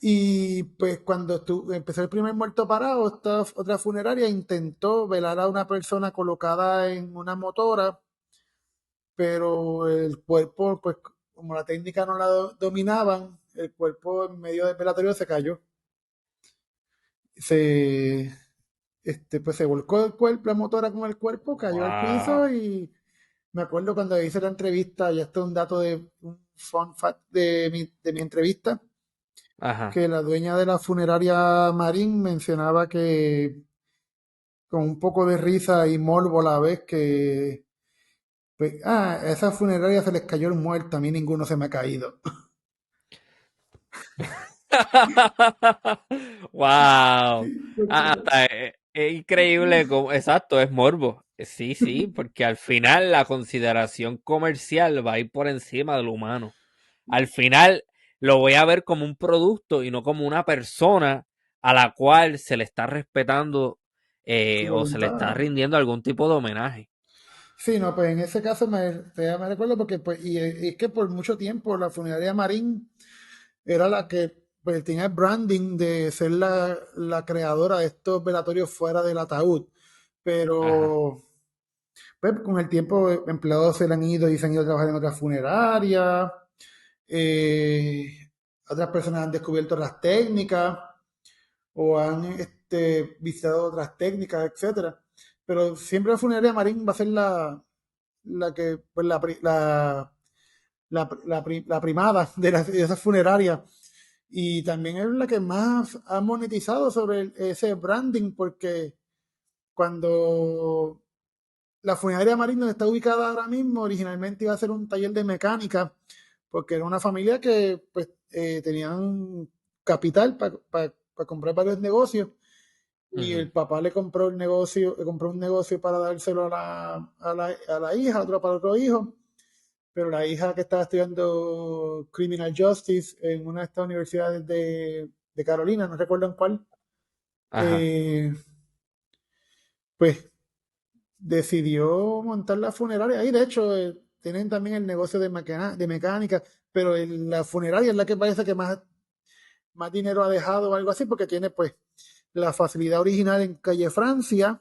Y pues cuando empezó el primer muerto parado, esta otra funeraria intentó velar a una persona colocada en una motora, pero el cuerpo, pues como la técnica no la dominaban, el cuerpo en medio del velatorio se cayó. Se, pues se volcó el cuerpo, la motora con el cuerpo, cayó al piso Wow. y me acuerdo cuando hice la entrevista, y esto es un dato de un fun fact de mi entrevista, Ajá. que la dueña de la funeraria Marín mencionaba que con un poco de risa y morbo a la vez que pues, a esa funeraria se les cayó el muerto, a mí ninguno se me ha caído. Wow. Sí, porque, Hasta es increíble como, exacto, es morbo. Sí, sí, porque al final la consideración comercial va a ir por encima de lo humano. Al final lo voy a ver como un producto y no como una persona a la cual se le está respetando su o se le está voluntad. rindiendo algún tipo de homenaje. Sí, no, pues en ese caso me recuerdo porque pues, y es que por mucho tiempo la funeraria Marín era la que pues, tenía el branding de ser la creadora de estos velatorios fuera del ataúd. Ajá, Pero pues, con el tiempo empleados se le han ido y se han ido a trabajar en otras funerarias. eh, Otras personas han descubierto otras técnicas o han visitado otras técnicas, etcétera. Pero siempre la funeraria Marín va a ser la que, pues la primada de esas funerarias. Y también es la que más ha monetizado sobre ese branding, porque cuando la funeraria Marín, donde está ubicada ahora mismo, originalmente iba a ser un taller de mecánica, porque era una familia que pues, tenían capital para comprar varios negocios y ujú, el papá le compró el negocio, le compró un negocio para dárselo a la hija, otro para otro hijo, pero la hija que estaba estudiando Criminal Justice en una de estas universidades de Carolina, no recuerdo en cuál, ajá. eh, pues decidió montar la funeraria. Ahí, de hecho, tienen también el negocio de mecánica, pero la funeraria es la que parece que más dinero ha dejado o algo así, porque tiene pues la facilidad original en Calle Francia,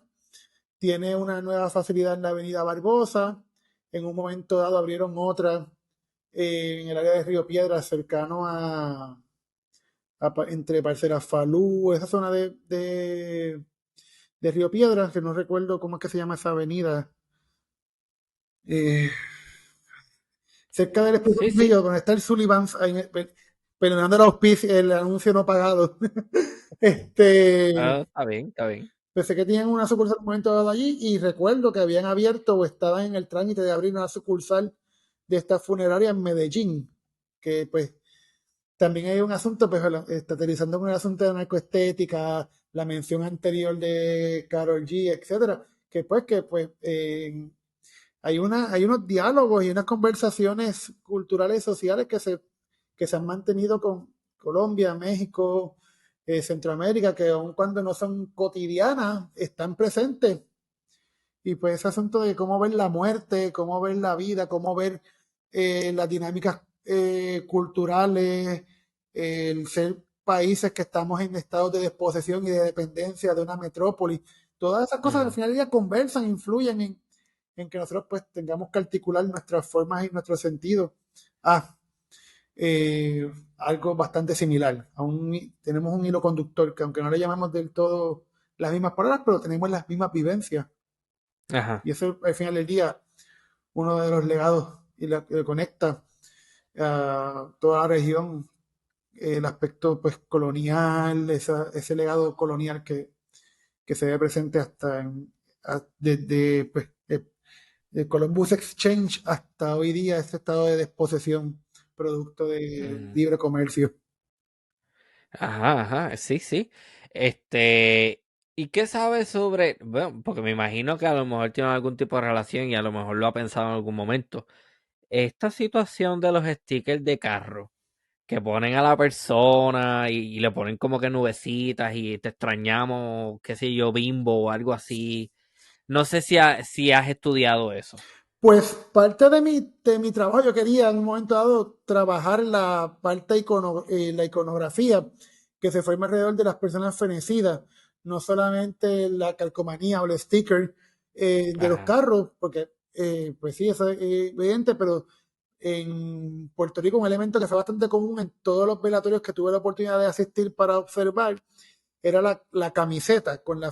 tiene una nueva facilidad en la Avenida Barbosa, en un momento dado abrieron otra en el área de Río Piedras, cercano entre Parcera Falú, esa zona de Río Piedras, que no recuerdo cómo es que se llama esa avenida. Eh, Cerca del Espejo Sí, sí. Trujillo, donde está el Sullivan's, perdonando el anuncio no pagado. este, Ah, está bien, está bien. Pensé que tenían una sucursal en un momento dado allí y recuerdo que habían abierto o estaban en el trámite de abrir una sucursal de esta funeraria en Medellín, que pues también hay un asunto, pues estatalizando con el asunto de narcoestética, la mención anterior de Carol G, etcétera, que hay unos diálogos y unas conversaciones culturales y sociales que se han mantenido con Colombia, México, Centroamérica, que aun cuando no son cotidianas, están presentes. Y pues ese asunto de cómo ver la muerte, cómo ver la vida, cómo ver las dinámicas culturales, el ser países que estamos en estados de desposesión y de dependencia de una metrópoli, todas esas cosas al Ujú, final del día conversan, influyen en que nosotros pues tengamos que articular nuestras formas y nuestros sentidos a algo bastante similar. Tenemos un hilo conductor que aunque no le llamamos del todo las mismas palabras, pero tenemos las mismas vivencias. ajá. Y eso al final del día, uno de los legados y la que conecta a toda la región, el aspecto pues colonial, ese legado colonial que se ve presente desde pues, de Columbus Exchange hasta hoy día, ese estado de desposesión producto de Mm, libre comercio. ajá, ajá, sí, sí. ¿Y qué sabes sobre, bueno, porque me imagino que a lo mejor tiene algún tipo de relación y a lo mejor lo ha pensado en algún momento. Esta situación de los stickers de carro que ponen a la persona y le ponen como que nubecitas y te extrañamos, qué sé yo, Bimbo o algo así. No sé si has estudiado eso. Pues parte de mi trabajo, yo quería en un momento dado trabajar la parte la iconografía que se forma alrededor de las personas fenecidas, no solamente la calcomanía o el sticker de los Ajá, carros, porque pues sí, eso es evidente, pero en Puerto Rico un elemento que fue bastante común en todos los velatorios que tuve la oportunidad de asistir para observar era la camiseta con la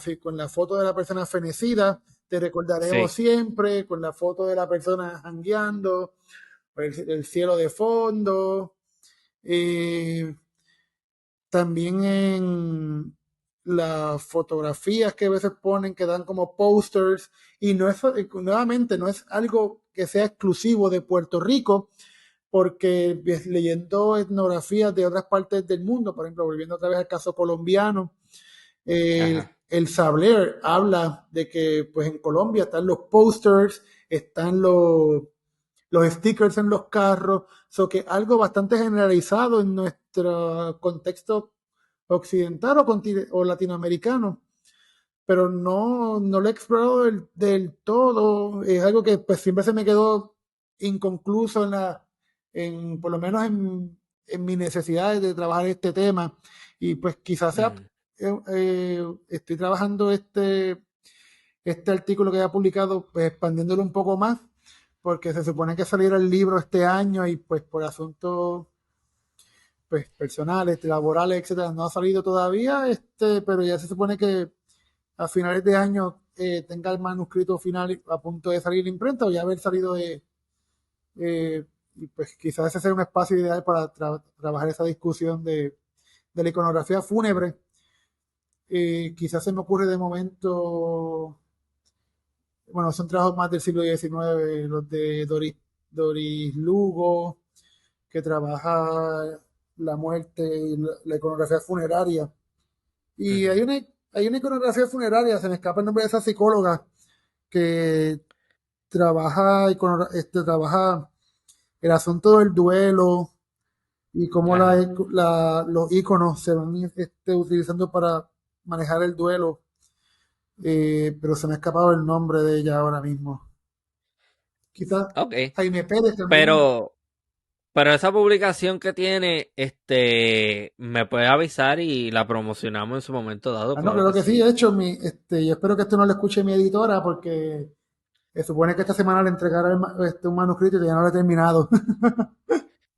foto de la persona fenecida, te recordaremos sí. siempre, con la foto de la persona jangueando, el cielo de fondo. Eh, También en las fotografías que a veces ponen que dan como posters y nuevamente no es algo que sea exclusivo de Puerto Rico porque leyendo etnografías de otras partes del mundo, por ejemplo, volviendo otra vez al caso colombiano, Ajá. el Sabler habla de que pues en Colombia están los posters, están los stickers en los carros, so que algo bastante generalizado en nuestro contexto occidental o latinoamericano, pero no lo he explorado del todo. Es algo que pues siempre se me quedó inconcluso por lo menos en mis necesidades de trabajar este tema. Y pues quizás Ujú. estoy trabajando este artículo que he publicado, pues expandiéndolo un poco más, porque se supone que saliera el libro este año y pues por asuntos pues personales, laborales, etcétera, no ha salido todavía, pero ya se supone que a finales de año tenga el manuscrito final a punto de salir de imprenta o ya haber salido y pues quizás ese sea un espacio ideal para trabajar esa discusión de la iconografía fúnebre. Quizás se me ocurre de momento, bueno, son trabajos más del siglo XIX, los de Doris Lugo, que trabaja la muerte y la iconografía funeraria. Y Ujú. hay una iconografía funeraria, se me escapa el nombre de esa psicóloga, que trabaja el asunto del duelo y cómo Ajá. los iconos se van utilizando para manejar el duelo. Pero se me ha escapado el nombre de ella ahora mismo. Quizás Ok. Jaime Pérez también. Pero, pero esa publicación que tiene, me puede avisar y la promocionamos en su momento dado, Ah, no, claro claro que que sí. De sí. hecho, yo espero que esto no lo escuche mi editora porque se supone que esta semana le entregará un manuscrito y ya no lo he terminado.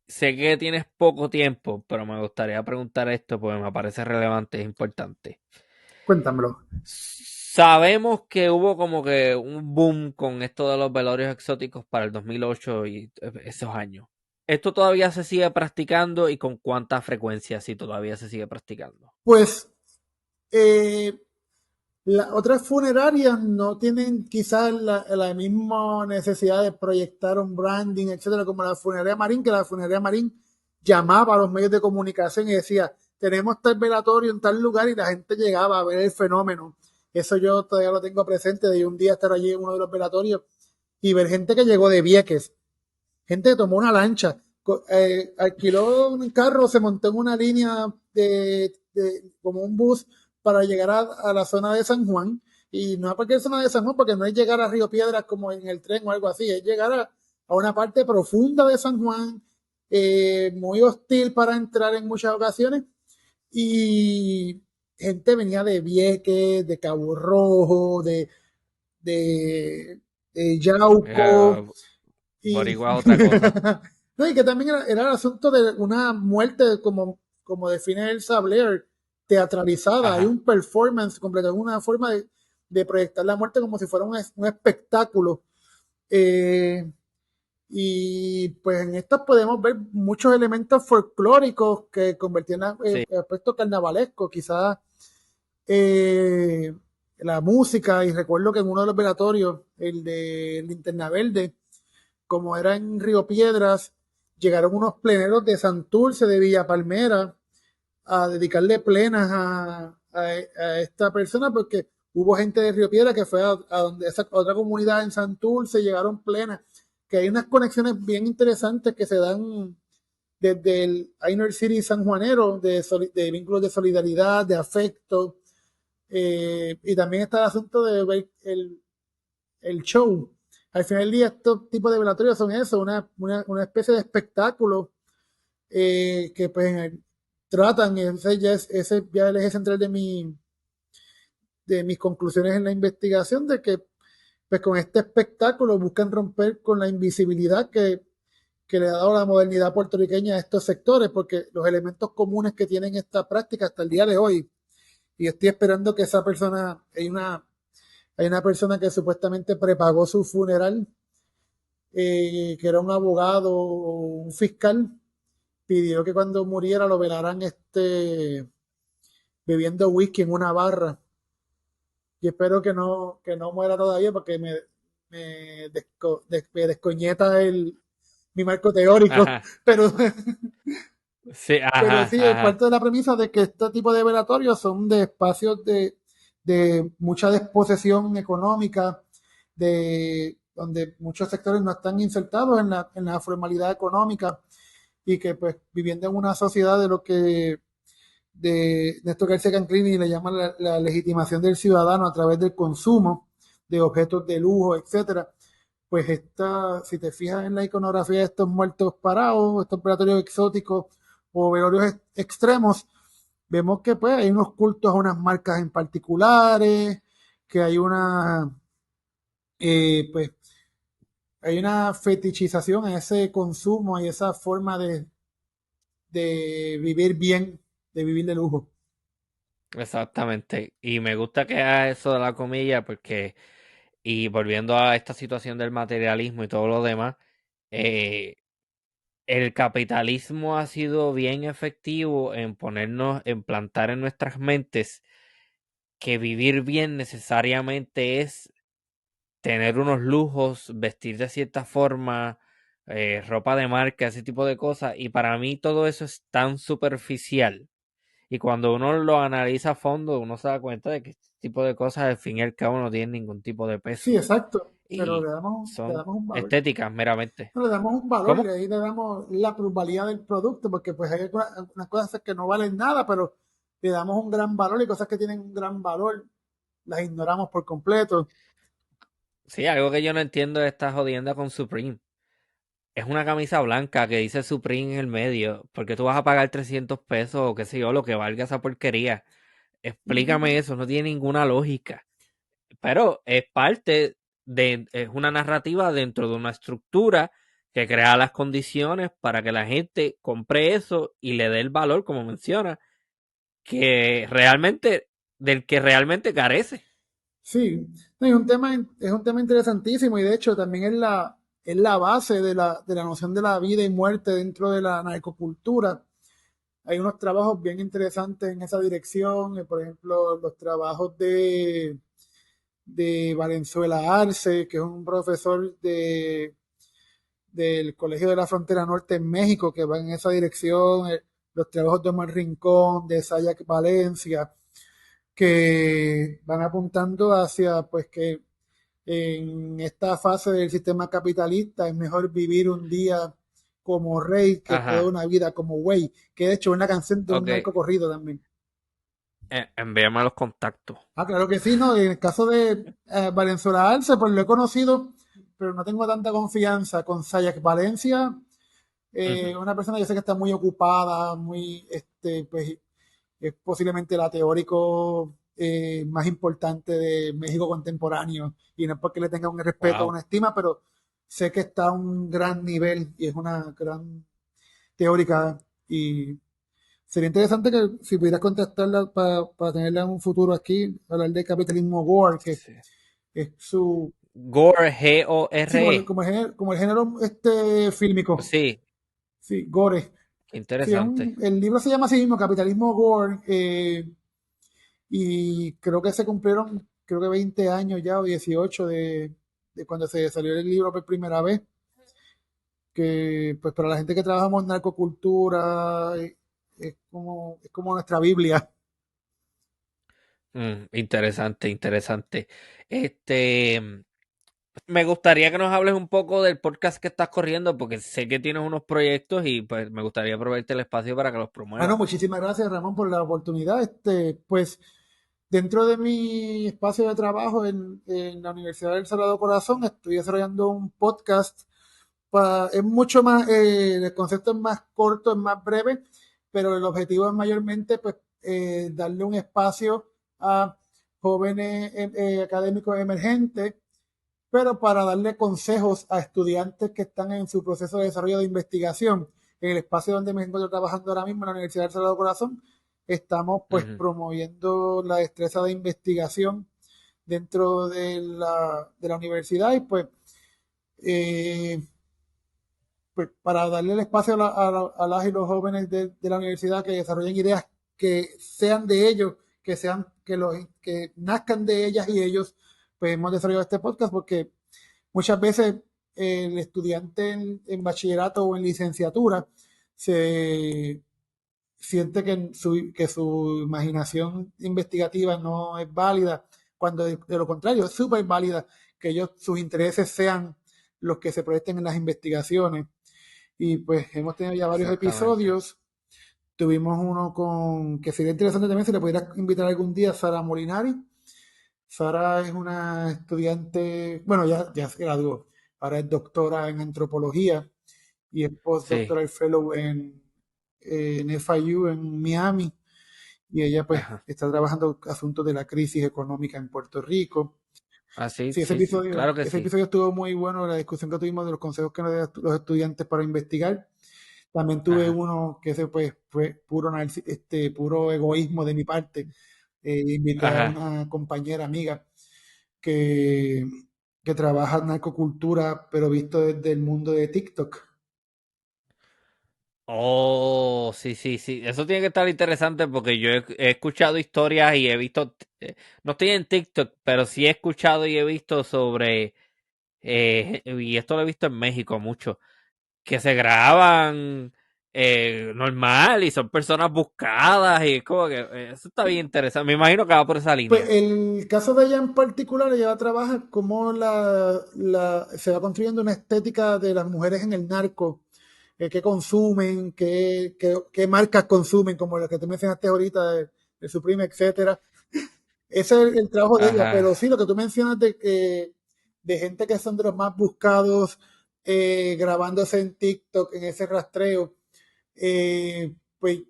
Sé que tienes poco tiempo, pero me gustaría preguntar esto porque me parece relevante, es importante. Cuéntamelo. Sabemos que hubo como que un boom con esto de los velorios exóticos para el 2008 y esos años. ¿Esto todavía se sigue practicando y con cuánta frecuencia si todavía se sigue practicando? Pues eh, las otras funerarias no tienen quizás la misma necesidad de proyectar un branding, etcétera, como la funeraria Marín, que la funeraria Marín llamaba a los medios de comunicación y decía, tenemos tal velatorio en tal lugar y la gente llegaba a ver el fenómeno. Eso yo todavía lo tengo presente de un día estar allí en uno de los velatorios y ver gente que llegó de Vieques, gente que tomó una lancha, alquiló un carro, se montó en una línea como un bus para llegar a la zona de San Juan. Y no a cualquier zona de San Juan, porque no es llegar a Río Piedras como en el tren o algo así, es llegar a una parte profunda de San Juan, muy hostil para entrar en muchas ocasiones. Y gente venía de Vieques, de Cabo Rojo, de, de Yauco, Eh, y, Boricua es otra cosa. no, y que también era el asunto de una muerte, como define Elsa Blair, teatralizada. Hay Ajá. un performance completo, una forma de proyectar la muerte como si fuera un espectáculo. Eh, y pues en estas podemos ver muchos elementos folclóricos que convertían Sí. en aspectos carnavalescos. Quizás eh, la música, y recuerdo que en uno de los velatorios, el de Linterna Verde, como era en Río Piedras, llegaron unos pleneros de Santurce, de Villa Palmera, a dedicarle plenas a esta persona, porque hubo gente de Río Piedras que fue a donde esa otra comunidad en Santurce, llegaron plenas, que hay unas conexiones bien interesantes que se dan desde el Inner City sanjuanero, de vínculos de solidaridad, de afecto, y también está el asunto de ver el show. Al final del día, estos tipos de velatorios son eso, una especie de espectáculo que pues tratan, ese ya el eje central de mis conclusiones en la investigación, de que pues con este espectáculo buscan romper con la invisibilidad que le ha dado la modernidad puertorriqueña a estos sectores, porque los elementos comunes que tienen esta práctica hasta el día de hoy, y estoy esperando que esa persona, hay una persona que supuestamente prepagó su funeral, que era un abogado o un fiscal, pidió que cuando muriera lo velaran bebiendo whisky en una barra. Y espero que no muera todavía porque me descoñeta mi marco teórico. Ajá. Pero, Sí, pero ajá, sí, es ajá. parte de la premisa de que este tipo de velatorios son de espacios de mucha desposesión económica, donde muchos sectores no están insertados en la formalidad económica y que pues viviendo en una sociedad de Néstor García Canclini le llama la legitimación del ciudadano a través del consumo de objetos de lujo, etcétera. Pues esta, si te fijas en la iconografía de estos muertos parados, estos operatorios exóticos o velorios extremos, vemos que pues hay unos cultos a unas marcas en particulares, que pues hay una fetichización a ese consumo y esa forma de vivir bien, de vivir de lujo. Exactamente. Y me gusta que haga eso de la comilla porque, y volviendo a esta situación del materialismo y todo lo demás, eh, el capitalismo ha sido bien efectivo en ponernos, en plantar en nuestras mentes que vivir bien necesariamente es tener unos lujos, vestir de cierta forma, ropa de marca, ese tipo de cosas. Y para mí todo eso es tan superficial. Y cuando uno lo analiza a fondo, uno se da cuenta de que este tipo de cosas al fin y al cabo no tienen ningún tipo de Sí, peso. exacto, pero Y le son damos un valor. estéticas meramente. No le damos un valor y ¿Cómo? ahí le damos la plusvalía del producto, porque pues hay unas cosas que no valen nada, pero le damos un gran valor y cosas que tienen un gran valor las ignoramos por completo. Sí, algo que yo no entiendo es esta jodienda con Supreme. Es una camisa blanca que dice Supreme en el medio. Porque tú vas a pagar 300 pesos o qué sé yo, lo que valga esa porquería. Explícame eso, no tiene ninguna lógica. Pero es parte es una narrativa dentro de una estructura que crea las condiciones para que la gente compre eso y le dé el valor, como menciona, que realmente, del que realmente carece. Sí, no, es un tema interesantísimo y de hecho también es la base de la noción de la vida y muerte dentro de la narcocultura. Hay unos trabajos bien interesantes en esa dirección, por ejemplo, los trabajos de Valenzuela Arce, que es un profesor del Colegio de la Frontera Norte en México, que va en esa dirección, los trabajos de Omar Rincón, de Sayak Valencia, que van apuntando hacia pues que en esta fase del sistema capitalista es mejor vivir un día como rey que toda Ajá, una vida como güey, que de hecho es una canción de un ok. narco corrido también. Envíame los contactos. Ah, claro que sí, ¿no? En el caso de Valenzuela Arce, pues lo he conocido, pero no tengo tanta confianza con Sayak Valencia. Ujú. Una persona yo sé que está muy ocupada, pues es posiblemente la teórico más importante de México contemporáneo. Y no es porque le tenga un respeto o Wow. una estima, pero sé que está a un gran nivel y es una gran teórica. Y sería interesante que si pudieras contactarla para tenerla en un futuro aquí, hablar de capitalismo Gore, que Sí. es su, Gore, sí, Gore. como el género fílmico, Sí, sí, Gore. qué Sí, interesante. el libro se llama así mismo, Capitalismo Gore, y creo que se cumplieron, creo que 20 años ya o 18 de cuando se salió el libro por primera vez, que pues para la gente que trabajamos en narcocultura es como nuestra Biblia. Interesante, interesante. Este, me gustaría que nos hables un poco del podcast que estás corriendo, porque sé que tienes unos proyectos y pues me gustaría proveerte el espacio para que los Bueno, promuevas. muchísimas gracias Ramón por la oportunidad. Pues dentro de mi espacio de trabajo en la Universidad del Sagrado Corazón estoy desarrollando un podcast. Es mucho más, el concepto es más corto, es más breve, pero el objetivo es mayormente pues, darle un espacio a jóvenes académicos emergentes, pero para darle consejos a estudiantes que están en su proceso de desarrollo de investigación. En el espacio donde me encuentro trabajando ahora mismo en la Universidad del Sagrado Corazón, estamos pues Ujú. promoviendo la destreza de investigación dentro de la universidad y eh, pues para darle el espacio a las y los jóvenes de la universidad que desarrollen ideas que sean de ellos, que nazcan de ellas y ellos, pues hemos desarrollado este podcast porque muchas veces el estudiante en bachillerato o en licenciatura se siente que su imaginación investigativa no es válida, cuando de lo contrario es súper válida, que ellos, sus intereses sean los que se proyecten en las investigaciones. Y pues hemos tenido ya varios Exactamente. episodios Tuvimos uno que sería interesante también si le pudiera invitar algún día, Sara Molinari. Sara es una estudiante, bueno, ya se graduó, ahora es doctora en antropología y es Sí, postdoctoral fellow en FIU en Miami. Y ella pues ajá. está trabajando asuntos de la crisis económica en Puerto Rico. Ah, sí, Sí, sí, sí, claro que ese sí. episodio estuvo muy bueno, la discusión que tuvimos de los consejos que nos dan los estudiantes para investigar. También tuve Ajá. uno que ese pues fue puro egoísmo de mi parte. Invité a Ajá. una compañera amiga que, que trabaja en narcocultura, pero visto desde el mundo de TikTok. Oh, sí, sí, sí. Eso tiene que estar interesante porque yo he escuchado historias y he visto, no estoy en TikTok, pero sí he escuchado y he visto sobre, y esto lo he visto en México mucho, que se graban normal y son personas buscadas y es como que eso está bien interesante. Me imagino que va por esa Pues línea. el caso de ella en particular, ella trabaja cómo se va construyendo una estética de las mujeres en el narco, qué consumen, qué marcas consumen, como la que tú mencionaste ahorita, de Supreme, etcétera. Ese es el trabajo de ella, Ajá. pero sí, lo que tú mencionas de gente que son de los más buscados, grabándose en TikTok, en ese rastreo, pues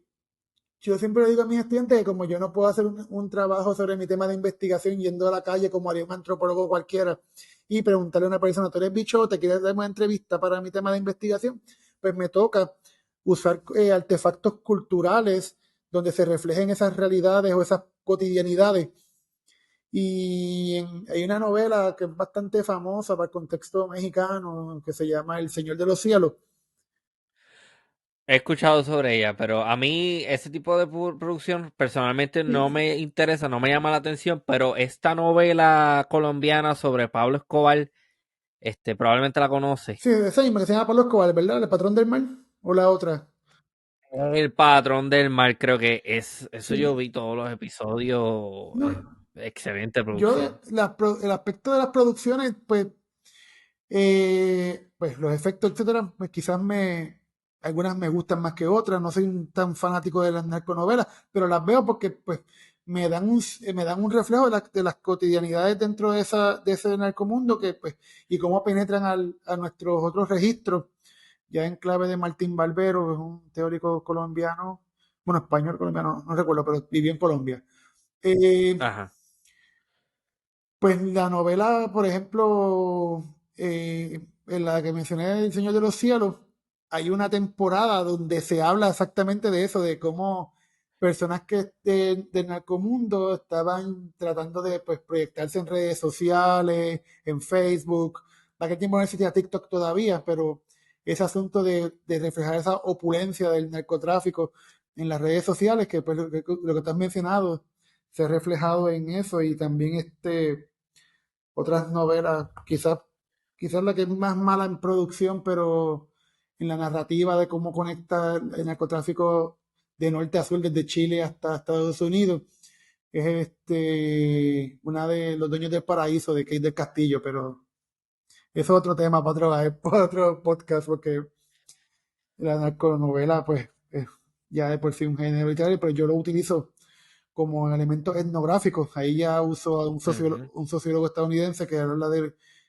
yo siempre le digo a mis estudiantes que como yo no puedo hacer un trabajo sobre mi tema de investigación yendo a la calle como haría un antropólogo cualquiera y preguntarle a una persona, ¿tú eres bichote? ¿Quieres darme una entrevista para mi tema de investigación? Pues me toca usar artefactos culturales donde se reflejen esas realidades o esas cotidianidades. Y hay una novela que es bastante famosa para el contexto mexicano que se llama El Señor de los Cielos. He escuchado sobre ella, pero a mí ese tipo de producción personalmente no Sí, me interesa, no me llama la atención, pero esta novela colombiana sobre Pablo Escobar, probablemente la conoce. sí, esa misma que se llama Pablo Escobar, ¿verdad? El patrón del mal. O la otra. El patrón del mal, creo que es, eso yo Sí. vi todos los episodios, No, excelente yo, producción. el aspecto de las producciones, pues los efectos, etcétera, pues algunas me gustan más que otras, no soy tan fanático de las narconovelas, pero las veo porque pues me dan un reflejo de las cotidianidades dentro de ese narcomundo que pues, y cómo penetran a nuestros otros registros, ya en clave de Martín Barbero, que es un teórico colombiano, bueno, español colombiano, no recuerdo, pero vivió en Colombia. Eh, Ajá. Pues la novela, por ejemplo, en la que mencioné El Señor de los Cielos, hay una temporada donde se habla exactamente de eso, de cómo personas del narcomundo estaban tratando de pues, proyectarse en redes sociales, en Facebook. Para aquel tiempo no existía TikTok todavía, pero ese asunto de reflejar esa opulencia del narcotráfico en las redes sociales, que pues, lo que tú has mencionado, se ha reflejado en eso y también otras novelas, quizás la que es más mala en producción, pero en la narrativa de cómo conecta el narcotráfico de norte a sur, desde Chile hasta Estados Unidos, es una de Los Dueños del Paraíso de Kate del Castillo, pero eso es otro tema para otro podcast, porque la narconovela, pues, es ya de por sí un género literario, pero yo lo utilizo como elementos etnográficos. Ahí ya uso a Ujú. un sociólogo estadounidense que habla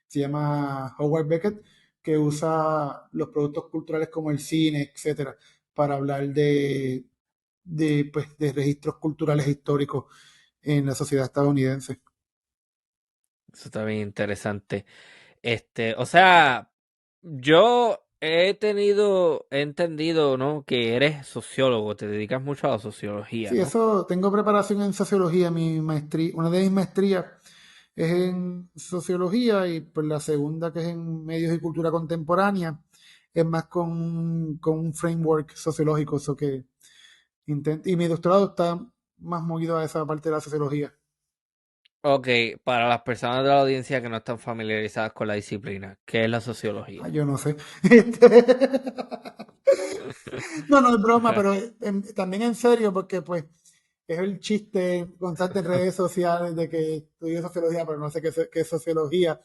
se llama Howard Beckett, que usa los productos culturales como el cine, etcétera, para hablar pues, de registros culturales históricos en la sociedad estadounidense. Eso está bien interesante. O sea, yo he entendido, ¿no? Que eres sociólogo, te dedicas mucho a la sociología, Sí, ¿no? eso, tengo preparación en sociología, mi maestría, una de mis maestrías es en sociología y pues la segunda que es en medios y cultura contemporánea es más con un framework sociológico, eso que y mi doctorado está más movido a esa parte de la sociología. Ok, para las personas de la audiencia que no están familiarizadas con la disciplina, ¿qué es la Ah, sociología? yo no sé. No, no es broma, pero también en serio, porque pues es el chiste constante en redes sociales de que estudio sociología, pero no sé qué es sociología.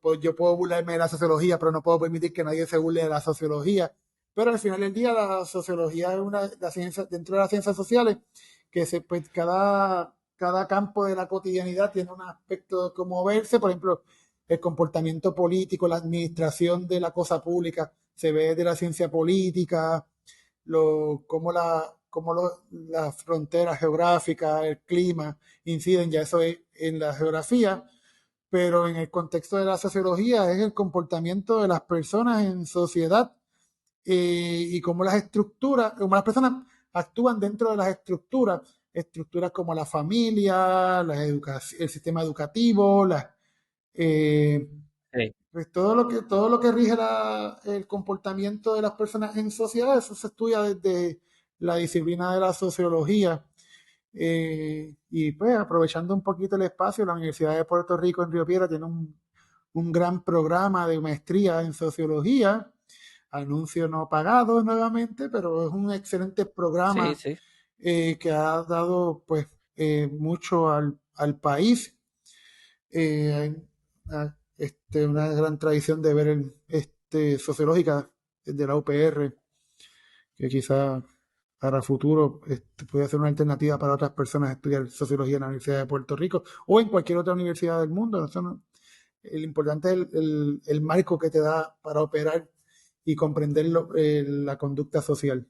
Pues yo puedo burlarme de la sociología, pero no puedo permitir que nadie se burle de la sociología. pero al final del día la sociología es la ciencia, dentro de las ciencias sociales, que pues, cada campo de la cotidianidad tiene un aspecto de cómo verse, por ejemplo, el comportamiento político, la administración de la cosa pública, se ve de la ciencia política, las fronteras geográficas, el clima inciden, ya eso es en la geografía, pero en el contexto de la sociología es el comportamiento de las personas en sociedad y cómo las estructuras, cómo las personas actúan dentro de las estructuras como la familia, el sistema educativo, eh, Sí. pues todo lo que rige el comportamiento de las personas en sociedad, eso se estudia desde la disciplina de la sociología. Y pues aprovechando un poquito el espacio, la Universidad de Puerto Rico en Río Piedra tiene un gran programa de maestría en sociología, anuncio no pagado nuevamente, pero es un excelente Sí, programa sí. que ha dado pues mucho al país. Hay una gran tradición de ver sociológica de la UPR, que quizá para futuro puede ser una alternativa para otras personas estudiar sociología en la Universidad de Puerto Rico o en cualquier otra universidad del mundo. El importante es el marco que te da para operar y comprender la conducta social.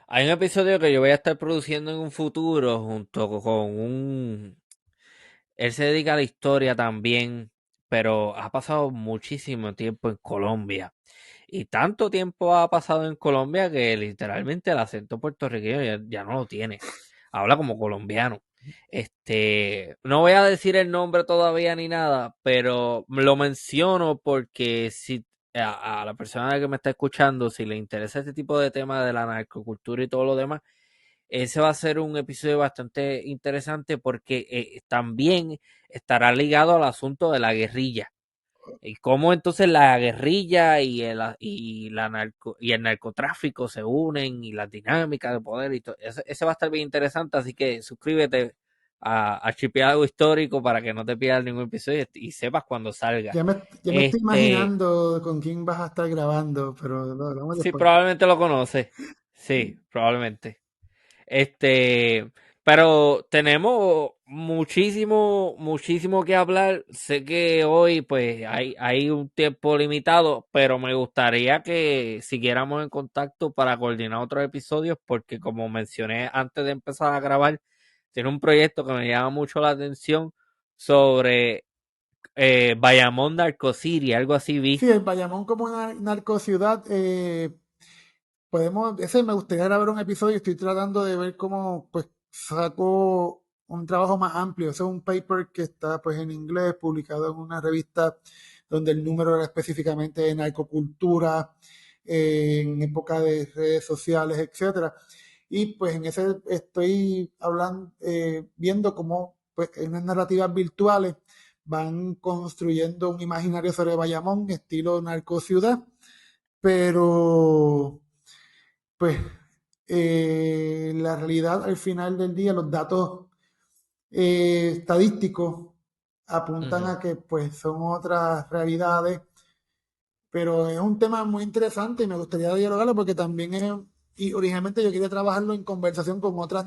Hay un episodio que yo voy a estar produciendo en un futuro junto con Él se dedica a la historia también, pero ha pasado muchísimo tiempo en Colombia. Y tanto tiempo ha pasado en Colombia que literalmente el acento puertorriqueño ya no lo tiene. Habla como colombiano. No voy a decir el nombre todavía ni nada, pero lo menciono porque si a la persona que me está escuchando, si le interesa este tipo de temas de la narcocultura y todo lo demás, ese va a ser un episodio bastante interesante porque también estará ligado al asunto de la guerrilla. Y cómo entonces la guerrilla y el narcotráfico se unen y las dinámicas de poder y todo. Ese va a estar bien interesante, así que suscríbete a Archipiélago Histórico para que no te pierdas ningún episodio y sepas cuando salga. Ya me estoy Este, imaginando con quién vas a estar grabando, pero lo hablamos sí, después. probablemente lo conoces. Sí, probablemente. Este, pero tenemos muchísimo, muchísimo que hablar. Sé que hoy pues hay un tiempo limitado, pero me gustaría que siguiéramos en contacto para coordinar otros episodios porque como mencioné antes de empezar a grabar, tiene un proyecto que me llama mucho la atención sobre Bayamón Narcocity, algo así vi. Sí, el Bayamón como una narcociudad, ese me gustaría grabar un episodio, estoy tratando de ver cómo pues saco un trabajo más amplio. Ese es un paper que está pues en inglés, publicado en una revista donde el número era específicamente de narcocultura, en época de redes sociales, etcétera. Y pues en ese estoy hablando, viendo cómo pues en unas narrativas virtuales van construyendo un imaginario sobre Bayamón, estilo narcociudad, pero pues la realidad al final del día, los datos estadísticos apuntan Ujú. a que pues son otras realidades, pero es un tema muy interesante y me gustaría dialogarlo porque también y originalmente yo quería trabajarlo en conversación con otros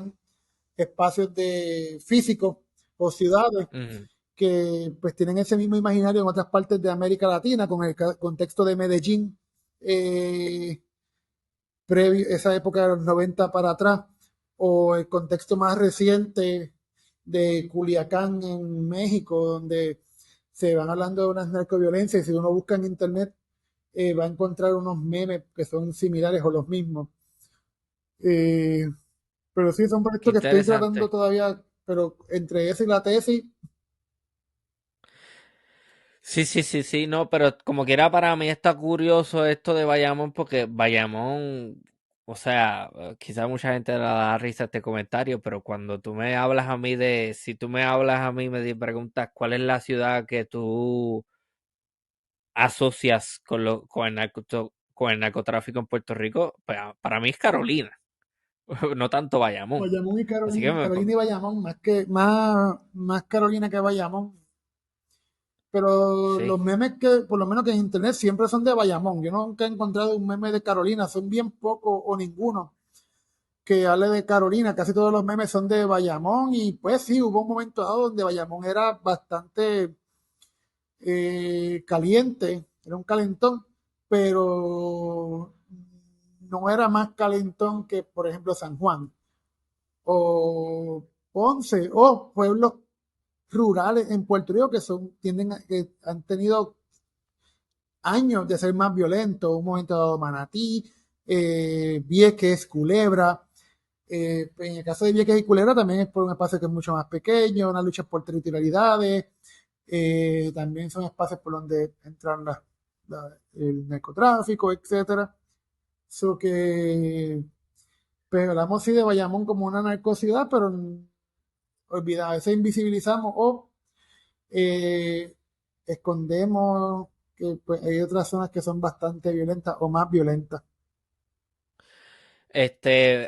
espacios de físicos o ciudades Ujú. que pues tienen ese mismo imaginario en otras partes de América Latina, con el contexto de Medellín, eh, previo, esa época de los 90 para atrás, o el contexto más reciente de Culiacán en México, donde se van hablando de unas narcoviolencias, y si uno busca en internet va a encontrar unos memes que son similares o los mismos. Eh, pero sí, son Qué proyectos que estoy tratando interesante. todavía, pero entre ese y la tesis, Sí, sí, sí, sí, no, pero como quiera para mí está curioso esto de Bayamón porque Bayamón, o sea, quizás mucha gente le da risa a este comentario, pero cuando tú me hablas a mí si tú me hablas a mí, preguntas cuál es la ciudad que tú asocias con el narcotráfico en Puerto Rico, pues, para mí es Carolina, no tanto Bayamón. Bayamón y Así que Carolina y Bayamón, más Carolina que Bayamón. pero los Sí. memes que, por lo menos que en internet, siempre son de Bayamón. Yo nunca he encontrado un meme de Carolina, son bien pocos o ninguno que hable de Carolina. Casi todos los memes son de Bayamón y pues sí, hubo un momento dado donde Bayamón era bastante caliente, era un calentón, pero no era más calentón que, por ejemplo, San Juan o Ponce o pueblos rurales en Puerto Rico que que han tenido años de ser más violentos. Un momento dado Manatí, Vieques, Culebra. En el caso de Vieques y Culebra también es por un espacio que es mucho más pequeño, una lucha por territorialidades. También son espacios por donde entran el narcotráfico, etcétera. So que pues, hablamos sí de Bayamón como una narcosidad, pero olvidado, a veces invisibilizamos o eh, escondemos que pues, hay otras zonas que son bastante violentas o más violentas.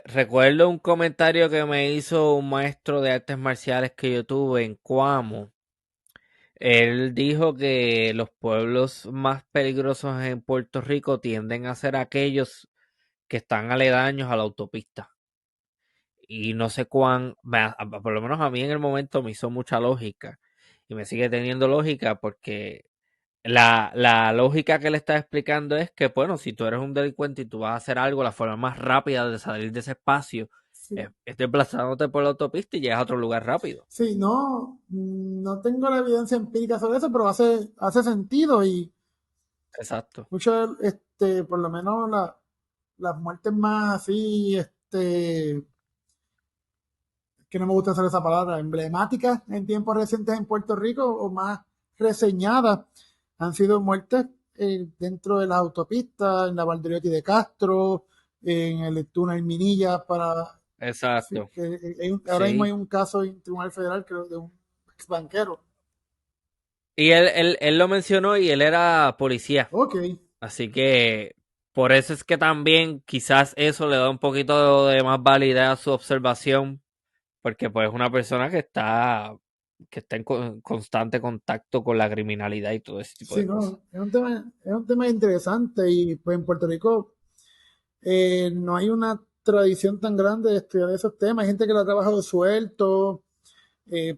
Recuerdo un comentario que me hizo un maestro de artes marciales que yo tuve en Cuamo. Él dijo que los pueblos más peligrosos en Puerto Rico tienden a ser aquellos que están aledaños a la autopista. Y no sé por lo menos a mí en el momento me hizo mucha lógica. Y me sigue teniendo lógica porque la lógica que le está explicando es que, bueno, si tú eres un delincuente y tú vas a hacer algo, la forma más rápida de salir de ese espacio Sí, es desplazándote por la autopista y llegas a otro lugar rápido. sí, no, no tengo la evidencia empírica sobre eso, pero hace sentido y Exacto. mucho, por lo menos las muertes más así, que no me gusta usar esa palabra, emblemáticas en tiempos recientes en Puerto Rico o más reseñadas han sido muertes dentro de las autopistas, en la Valderotti de Castro, en el túnel Minilla sí, Exacto. que ahora mismo hay Sí. un caso en Tribunal Federal creo, de un ex banquero. Y él lo mencionó y él era policía. Ok, Así que por eso es que también quizás eso le da un poquito de más validez a su observación, porque pues es una persona que está en constante contacto con la criminalidad y todo ese tipo sí, de cosas. no, es un tema interesante y pues en Puerto Rico no hay una tradición tan grande de estudiar esos temas. Hay gente que lo ha trabajado suelto,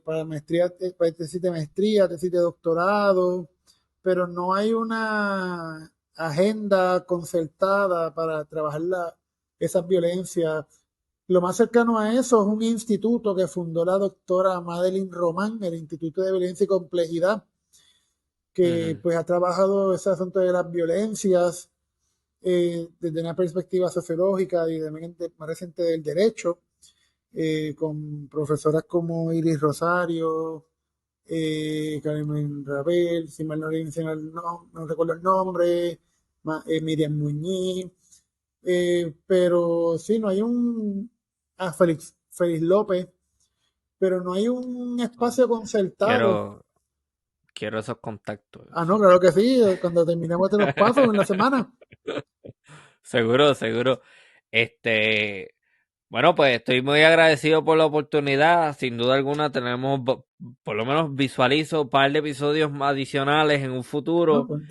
para maestría, para tesis de maestría, tesis de doctorado, pero no hay una agenda concertada para trabajar esas violencias. Lo más cercano a eso es un instituto que fundó la doctora Madeline Román, el Instituto de Violencia y Complejidad, que Ujú. pues ha trabajado ese asunto de las violencias desde una perspectiva sociológica y también más reciente del derecho, con profesoras como Iris Rosario, Carmen Rabel, si mal no, no recuerdo el nombre, Miriam Muñiz, pero sí, no hay Félix López, pero no hay un espacio concertado. Quiero, quiero esos contactos. Ah, no, claro que sí, cuando terminemos de los pasos en la semana. Seguro, seguro. Este, bueno, pues estoy muy agradecido por la oportunidad. Sin duda alguna por lo menos visualizo un par de episodios adicionales en un No, futuro. pues,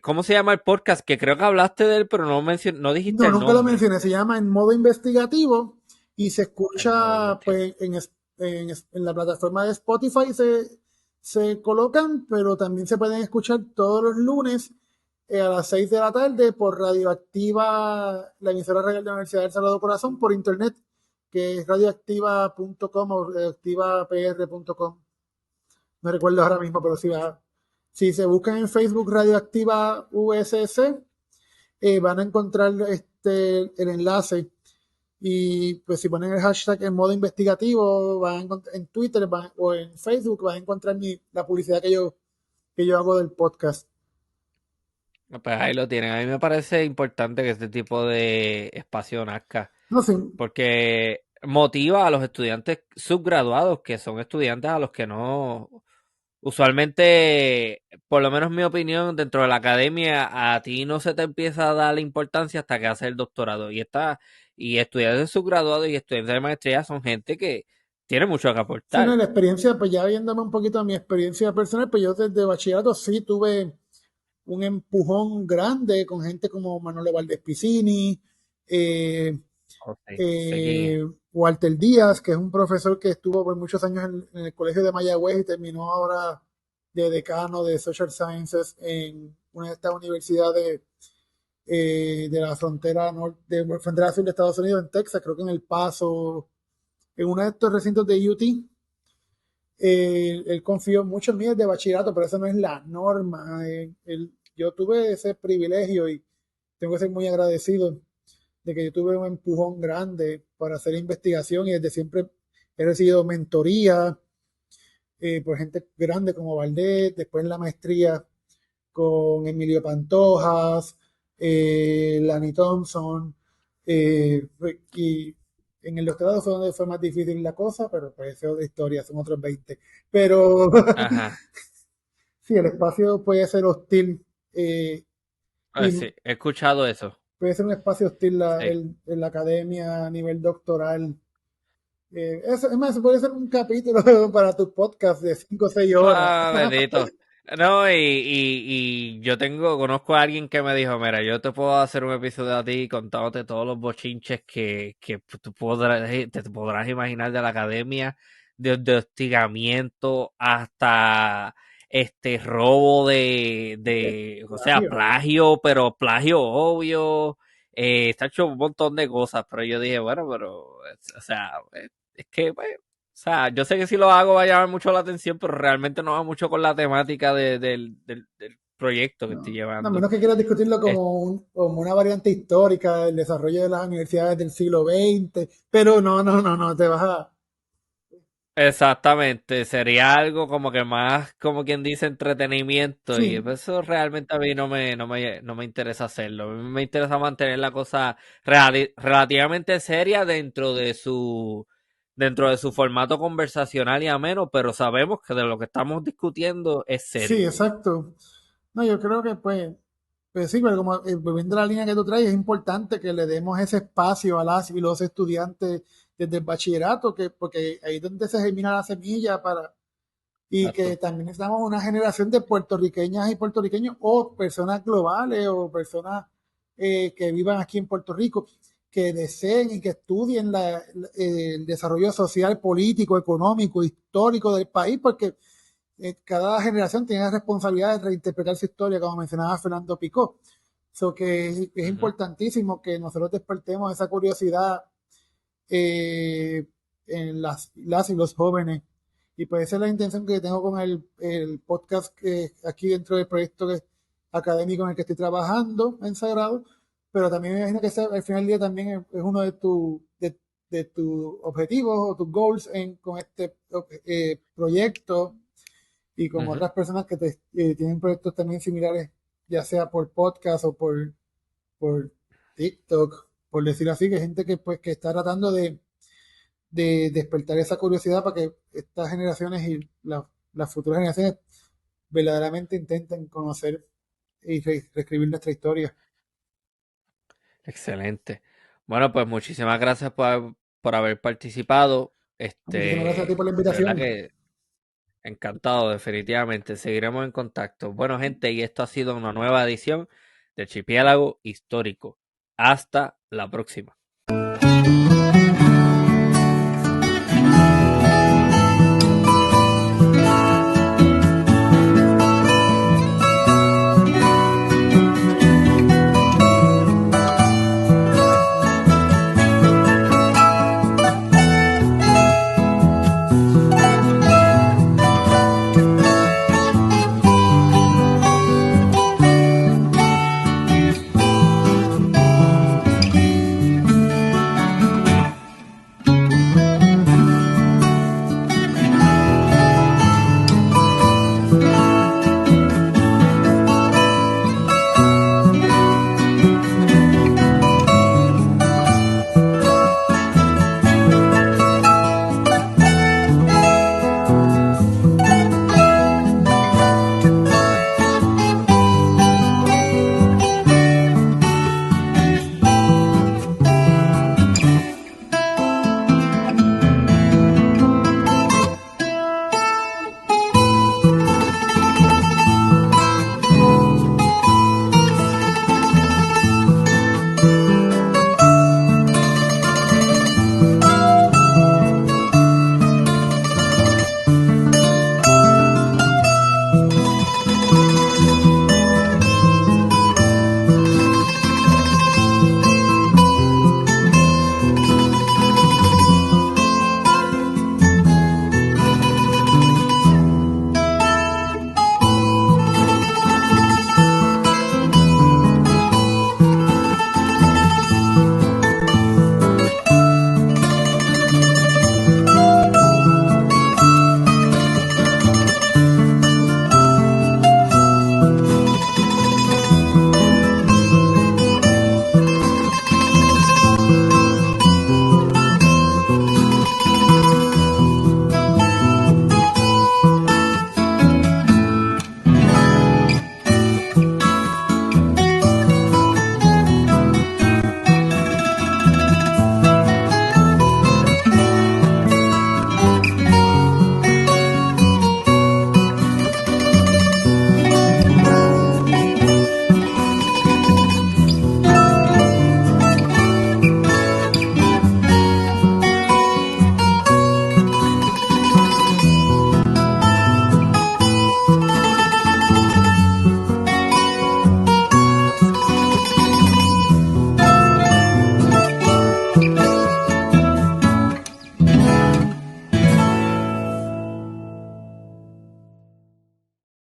¿Cómo se llama el podcast? Que creo que hablaste de él, pero no dijiste no, el nunca lo nombre. mencioné, se llama En Modo Investigativo y se El modo escucha investigativo. pues en la plataforma de Spotify se colocan, pero también se pueden escuchar todos los lunes a las 6 de la tarde por Radioactiva, la emisora radial de la Universidad del Sagrado Corazón, por internet, que es radioactiva.com o radioactivapr.com. No recuerdo ahora mismo, pero si se buscan en Facebook Radioactiva USS, van a encontrar el enlace y pues si ponen el hashtag en modo investigativo en Twitter o en Facebook van a encontrar la publicidad que yo hago del podcast. Pues ahí lo tienen. A mí me parece importante que este tipo de espacio nazca, No sé, porque motiva a los estudiantes subgraduados, que son estudiantes a los que no, usualmente, por lo menos mi opinión, dentro de la academia, a ti no se te empieza a dar la importancia hasta que haces el doctorado. Y estudiantes subgraduados y estudiantes de maestría son gente que tiene mucho que Sí, no, aportar. la experiencia, pues ya viéndome un poquito a mi experiencia personal, pues yo desde bachillerato sí tuve un empujón grande con gente como Manuel Valdés Piscini, eh, Oh, sí, sí. Walter Díaz, que es un profesor que estuvo por muchos años en el colegio de Mayagüez y terminó ahora de decano de Social Sciences en una de estas universidades de la frontera norte, de frontera sur de Estados Unidos, en Texas, creo que en El Paso, en uno de estos recintos de UT. Él confió mucho en mí desde bachillerato, pero eso no es la norma. Yo tuve ese privilegio y tengo que ser muy agradecido de que yo tuve un empujón grande para hacer investigación y desde siempre he recibido mentoría por gente grande como Valdés, después en la maestría con Emilio Pantojas, Lani Thompson, y en el doctorado fue donde fue más difícil la cosa, pero pues esa es otra historia, son otros 20. Pero Ajá. sí, el espacio puede ser hostil y Sí, he escuchado eso. puede ser un espacio hostil Sí. en la academia a nivel doctoral. Eso, es más, puede ser un capítulo para tu podcast de 5 o 6 horas. Ah, bendito. No, y yo conozco a alguien que me dijo, mira, yo te puedo hacer un episodio a ti contándote todos los bochinches que tú te podrás imaginar de la academia, desde hostigamiento hasta robo o sea, Plagio. plagio, pero plagio obvio, está hecho un montón de cosas, pero yo dije, bueno, pero, o sea, es que, pues, o sea, yo sé que si lo hago va a llamar mucho la atención, pero realmente no va mucho con la temática del proyecto que estoy No, no, a llevando. menos que quieras discutirlo Es- como, como una variante histórica del desarrollo de las universidades del siglo XX, pero no, no, no, no, te vas a... exactamente, sería algo como que más, como quien dice, entretenimiento, y Sí, pues eso realmente a mí no me interesa hacerlo. A mí me interesa mantener la cosa relativamente seria dentro de su formato conversacional y ameno, pero sabemos que de lo que estamos discutiendo es sí, serio. exacto. No, yo creo que pues sí, pero como volviendo a la línea que tú traes, es importante que le demos ese espacio a las y los estudiantes desde el bachillerato, porque ahí es donde se germina la semilla para, y que Exacto. también necesitamos una generación de puertorriqueñas y puertorriqueños o personas globales o personas que vivan aquí en Puerto Rico que deseen y que estudien el desarrollo social, político, económico, histórico del país, porque cada generación tiene la responsabilidad de reinterpretar su historia, como mencionaba Fernando Picó. So que es Ujú. importantísimo que nosotros despertemos esa curiosidad en las y los jóvenes. Y pues esa es la intención que tengo con el podcast que aquí dentro del proyecto académico en el que estoy trabajando en Sagrado, pero también me imagino que al final del día también es uno de tus objetivos o tus goals con este proyecto y con Ujú. otras personas que tienen proyectos también similares, ya sea por podcast o por TikTok, por decir así, que hay gente que, pues, que está tratando de despertar esa curiosidad para que estas generaciones y las futuras generaciones verdaderamente intenten conocer y reescribir nuestra historia. Excelente. Bueno, pues muchísimas gracias por haber participado. Muchísimas gracias a ti por la De verdad invitación. que encantado, definitivamente. Seguiremos en contacto. Bueno, gente, y esto ha sido una nueva edición de Archipiélago Histórico. Hasta la próxima.